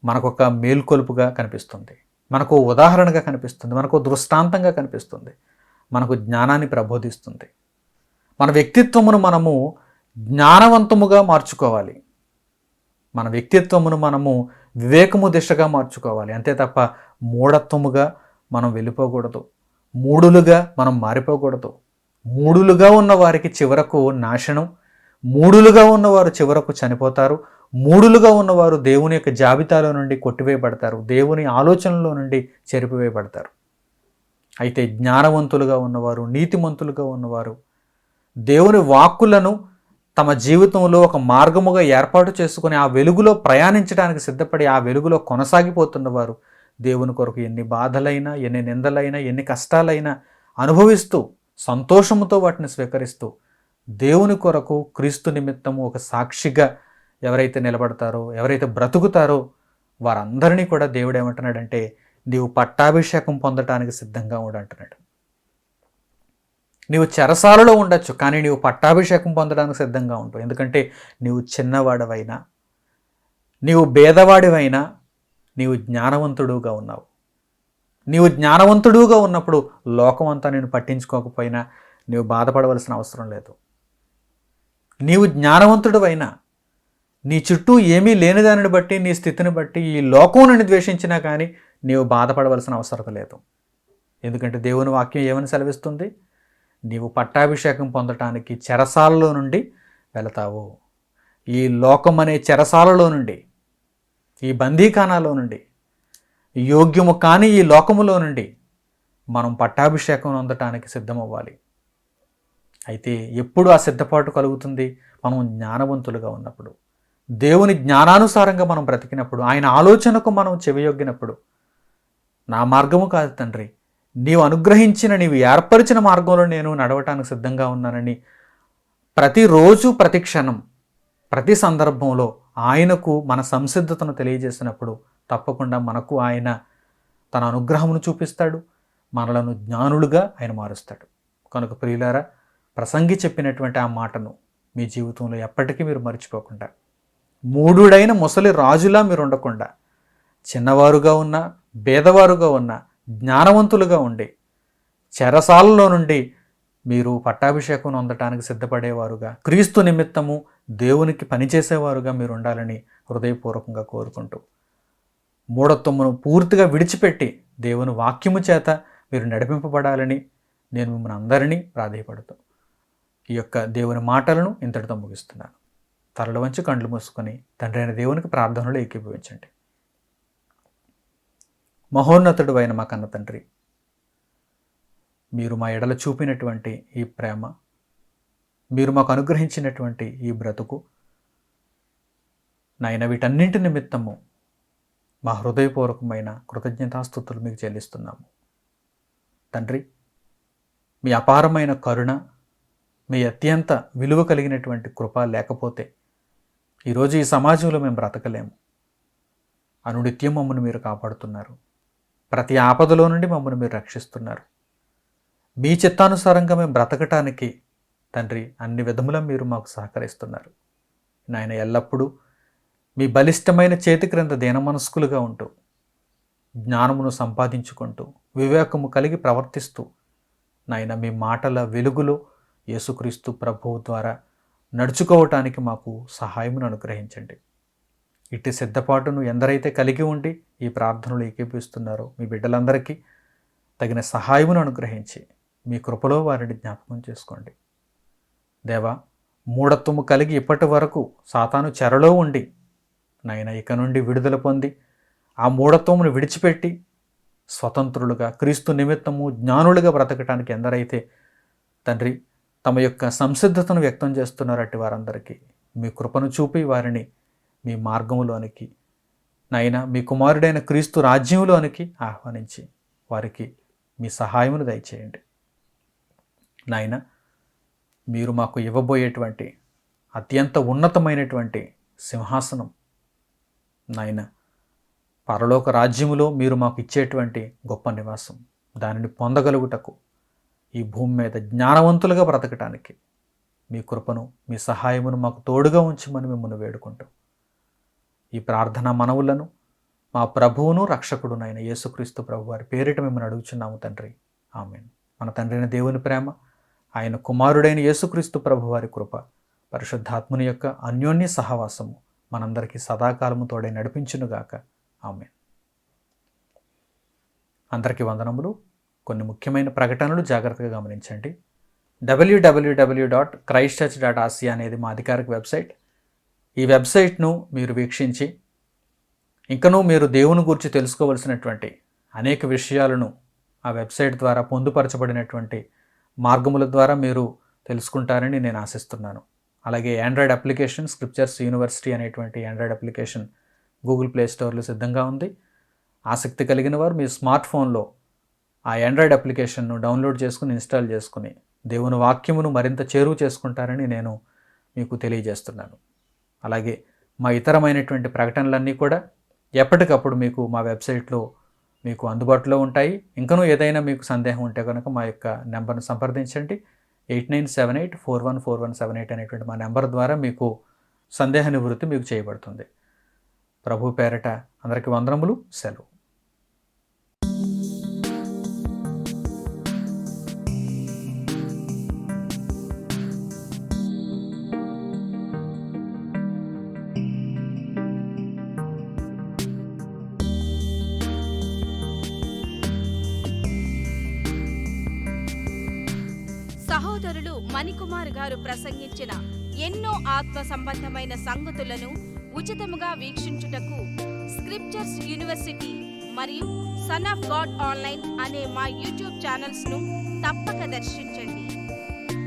మనకొక మేల్కొలుపుగా కనిపిస్తుంది, మనకు ఉదాహరణగా కనిపిస్తుంది, మనకు దృష్టాంతంగా కనిపిస్తుంది, మనకు జ్ఞానాన్ని ప్రబోధిస్తుంది. మన వ్యక్తిత్వమును మనము జ్ఞానవంతముగా మార్చుకోవాలి. మన వ్యక్తిత్వమును మనము వివేకము దిశగా మార్చుకోవాలి. అంతే తప్ప మూఢత్వముగా మనం వెళ్ళిపోకూడదు, మూడులుగా మనం మారిపోకూడదు. మూడులుగా ఉన్న వారికి చివరకు నాశనం, మూడులుగా ఉన్నవారు చివరకు చనిపోతారు, మూడులుగా ఉన్నవారు దేవుని యొక్క జాబితాలో నుండి కొట్టివేయబడతారు, దేవుని ఆలోచనలో నుండి చెరిపివేయబడతారు. అయితే జ్ఞానవంతులుగా ఉన్నవారు, నీతిమంతులుగా ఉన్నవారు దేవుని వాక్కులను తమ జీవితంలో ఒక మార్గముగా ఏర్పాటు చేసుకుని ఆ వెలుగులో ప్రయాణించడానికి సిద్ధపడి ఆ వెలుగులో కొనసాగిపోతున్నవారు దేవుని కొరకు ఎన్ని బాధలైనా, ఎన్ని నిందలైనా, ఎన్ని కష్టాలైనా అనుభవిస్తూ సంతోషముతో వాటిని స్వీకరిస్తూ దేవుని కొరకు క్రీస్తు నిమిత్తము ఒక సాక్షిగా ఎవరైతే నిలబడతారో, ఎవరైతే బ్రతుకుతారో వారందరినీ కూడా దేవుడు ఏమంటున్నాడంటే, నీవు పట్టాభిషేకం పొందటానికి సిద్ధంగా ఉండంటున్నాడు. నీవు చెరసాలలో ఉండొచ్చు, కానీ నీవు పట్టాభిషేకం పొందడానికి సిద్ధంగా ఉంటావు. ఎందుకంటే నీవు చిన్నవాడవైనా, నీవు భేదవాడివైనా నీవు జ్ఞానవంతుడుగా ఉన్నావు. నీవు జ్ఞానవంతుడుగా ఉన్నప్పుడు లోకం అంతా నేను పట్టించుకోకపోయినా నీవు బాధపడవలసిన అవసరం లేదు. నీవు జ్ఞానవంతుడివైనా, నీ చుట్టూ ఏమీ లేని దానిని బట్టి, నీ స్థితిని బట్టి ఈ లోకం నిన్ను ద్వేషించినా కానీ నీవు బాధపడవలసిన అవసరం లేదు. ఎందుకంటే దేవుని వాక్యం ఏమని సెలవిస్తుంది? నీవు పట్టాభిషేకం పొందటానికి చెరసాలలో నుండి వెళతావు. ఈ లోకం అనే చెరసాలలో నుండి, ఈ బందీఖానాలో నుండి, యోగ్యము కానీ ఈ లోకములో నుండి మనం పట్టాభిషేకం పొందటానికి సిద్ధమవ్వాలి. అయితే ఎప్పుడు ఆ సిద్ధపాటు కలుగుతుంది? మనం జ్ఞానవంతులుగా ఉన్నప్పుడు, దేవుని జ్ఞానానుసారంగా మనం బ్రతికినప్పుడు, ఆయన ఆలోచనకు మనం చెవియొగ్గినప్పుడు. నా మార్గము కాదు తండ్రి, నీవు అనుగ్రహించిన, నీవు ఏర్పరిచిన మార్గంలో నేను నడవటానికి సిద్ధంగా ఉన్నానని ప్రతిరోజు, ప్రతి క్షణం, ప్రతి సందర్భంలో ఆయనకు మన సంసిద్ధతను తెలియజేసినప్పుడు తప్పకుండా మనకు ఆయన తన అనుగ్రహమును చూపిస్తాడు, మనలను జ్ఞానులుగా ఆయన మారుస్తాడు. కనుక ప్రియులారా, ప్రసంగి చెప్పినటువంటి ఆ మాటను మీ జీవితంలో ఎప్పటికీ మీరు మర్చిపోకుండా, మూఢుడైన ముసలి రాజులా మీరు ఉండకుండా, చిన్నవారుగా ఉన్న, భేదవారుగా ఉన్న, జ్ఞానవంతులుగా ఉండి చెరసాలలో నుండి మీరు పట్టాభిషేకం పొందటానికి సిద్ధపడేవారుగా, క్రీస్తు నిమిత్తము దేవునికి పనిచేసేవారుగా మీరు ఉండాలని హృదయపూర్వకంగా కోరుకుంటూ, మూఢత్వమును పూర్తిగా విడిచిపెట్టి దేవుని వాక్యము చేత మీరు నడిపింపబడాలని నేను మిమ్మల్ని అందరినీ ప్రాధేయపడుతూ ఈ యొక్క దేవుని మాటలను ఇంతటితో ముగిస్తున్నాను. తరలు వంచి కండ్లు మూసుకొని తండ్రి అయిన దేవునికి ప్రార్థనలో ఏకీభవించండి. మహోన్నతుడు అయిన మా కన్న తండ్రి, మీరు మా ఎడల చూపినటువంటి ఈ ప్రేమ, మీరు మాకు అనుగ్రహించినటువంటి ఈ బ్రతుకు, నాయన వీటన్నింటి నిమిత్తము మా హృదయపూర్వకమైన కృతజ్ఞతాస్తుతులు మీకు చెల్లిస్తున్నాము. తండ్రి, మీ అపారమైన కరుణ, మీ అత్యంత విలువ కలిగినటువంటి కృప లేకపోతే ఈరోజు ఈ సమాజంలో మేము బ్రతకలేము. అనునిత్యం మమ్మల్ని మీరు కాపాడుతున్నారు, ప్రతి ఆపదలో నుండి మమ్మల్ని మీరు రక్షిస్తున్నారు. మీ చిత్తానుసారంగా మేము బ్రతకటానికి తండ్రి అన్ని విధములా మీరు మాకు సహకరిస్తున్నారు. నాయన, ఎల్లప్పుడూ మీ బలిష్టమైన చేతి క్రింద దీనమనస్కులుగా ఉంటూ, జ్ఞానమును సంపాదించుకుంటూ, వివేకము కలిగి ప్రవర్తిస్తూ, నాయన మీ మాటల వెలుగులో యేసుక్రీస్తు ప్రభువు ద్వారా నడుచుకోవటానికి మాకు సహాయమును అనుగ్రహించండి. ఇట్టి సిద్ధపాటును ఎందరైతే కలిగి ఉండి ఈ ప్రార్థనలు ఏకీపిస్తున్నారో మీ బిడ్డలందరికీ తగిన సహాయమును అనుగ్రహించి మీ కృపలో వారిని జ్ఞాపకం చేసుకోండి. దేవా, మూఢత్వము కలిగి ఇప్పటి వరకు సాతాను చెరలో ఉండి నాయన ఇక నుండి విడుదల పొంది ఆ మూఢత్వమును విడిచిపెట్టి స్వతంత్రులుగా క్రీస్తు నిమిత్తము జ్ఞానులుగా బ్రతకటానికి ఎందరైతే తండ్రి తమ యొక్క సంసిద్ధతను వ్యక్తం చేస్తున్నారు, అట్టి వారందరికీ మీ కృపను చూపి వారిని మీ మార్గములోనికి, నాయన మీ కుమారుడైన క్రీస్తు రాజ్యంలోనికి ఆహ్వానించి వారికి మీ సహాయమును దయచేయండి. నాయన, మీరు మాకు ఇవ్వబోయేటువంటి అత్యంత ఉన్నతమైనటువంటి సింహాసనం నాయన పరలోక రాజ్యములో మీరు మాకు ఇచ్చేటువంటి గొప్ప నివాసం, దానిని పొందగలుగుటకు ఈ భూమి మీద జ్ఞానవంతులుగా బ్రతకటానికి మీ కృపను, మీ సహాయమును మాకు తోడుగా ఉంచమని మిమ్మల్ని వేడుకుంటాం. ఈ ప్రార్థన మనవులను మా ప్రభువును రక్షకుడునైన యేసుక్రీస్తు ప్రభు వారి పేరిట మిమ్మల్ని అడుగుచున్నాము తండ్రి. ఆమేన్. మన తండ్రైన దేవుని ప్రేమ, ఆయన కుమారుడైన యేసుక్రీస్తు ప్రభు వారి కృప, పరిశుద్ధాత్ముని యొక్క అన్యోన్య సహవాసము మనందరికీ సదాకాలము తోడై నడిపించునుగాక. ఆమేన్. అందరికీ వందనములు. కొన్ని ముఖ్యమైన ప్రకటనలు జాగ్రత్తగా గమనించండి. www.christchurch.asia అనేది మా అధికారిక వెబ్సైట్. ఈ వెబ్సైట్ను మీరు వీక్షించి ఇంకనూ మీరు దేవుని గురించి తెలుసుకోవలసినటువంటి అనేక విషయాలను ఆ వెబ్సైట్ ద్వారా పొందుపరచబడినటువంటి మార్గముల ద్వారా మీరు తెలుసుకుంటారని నేను ఆశిస్తున్నాను. అలాగే ఆండ్రాయిడ్ అప్లికేషన్ స్క్రిప్చర్స్ యూనివర్సిటీ అనేటువంటి ఆండ్రాయిడ్ అప్లికేషన్ గూగుల్ ప్లే స్టోర్లో సిద్ధంగా ఉంది. ఆసక్తి కలిగిన వారు మీ స్మార్ట్ ఫోన్లో ఆ ఆండ్రాయిడ్ అప్లికేషన్ను డౌన్లోడ్ చేసుకుని ఇన్స్టాల్ చేసుకుని దేవుని వాక్యమును మరింత చేరువ చేసుకుంటారని నేను మీకు తెలియజేస్తున్నాను. అలాగే మా ఇతరమైనటువంటి ప్రకటనలన్నీ కూడా ఎప్పటికప్పుడు మీకు మా వెబ్సైట్లో మీకు అందుబాటులో ఉంటాయి. ఇంకనూ ఏదైనా మీకు సందేహం ఉంటే కనుక మా యొక్క నెంబర్ను సంప్రదించండి. 8978414178 అనేటువంటి మా నెంబర్ ద్వారా మీకు సందేహ నివృత్తి మీకు చేయబడుతుంది. ప్రభు పేరట అందరికీ వందనములు. సెలవు. సహోదరులు మణికుమార్ గారు ప్రసంగించిన ఎన్నో ఆత్మ సంబంధమైన సంగతులను ఉచితముగా వీక్షించుటకు స్క్రిప్చర్స్ యూనివర్సిటీ మరియు సన్ ఆఫ్ గాడ్ ఆన్లైన్ అనే మా యూట్యూబ్ ఛానల్స్ను తప్పక దర్శించండి.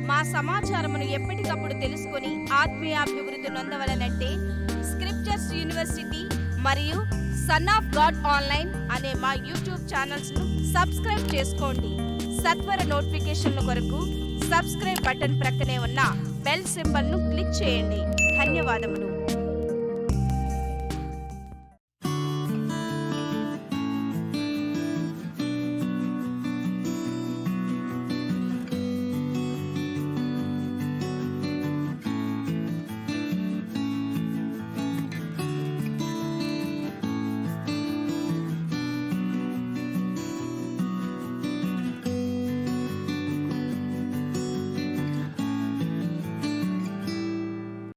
మా సమాచారమును ఎప్పటికప్పుడు తెలుసుకొని ఆత్మీయాభివృద్ధి నొందవలనంటే స్క్రిప్చర్స్ యూనివర్సిటీ మరియు సన్ ఆఫ్ గాడ్ ఆన్లైన్ అనే మా యూట్యూబ్ ఛానల్స్ను సబ్స్క్రైబ్ చేసుకోండి. సత్వర నోటిఫికేషన్ల కొరకు సబ్స్క్రైబ్ బటన్ ప్రక్కనే ఉన్న బెల్ సింబల్ను క్లిక్ చేయండి. ధన్యవాదములు.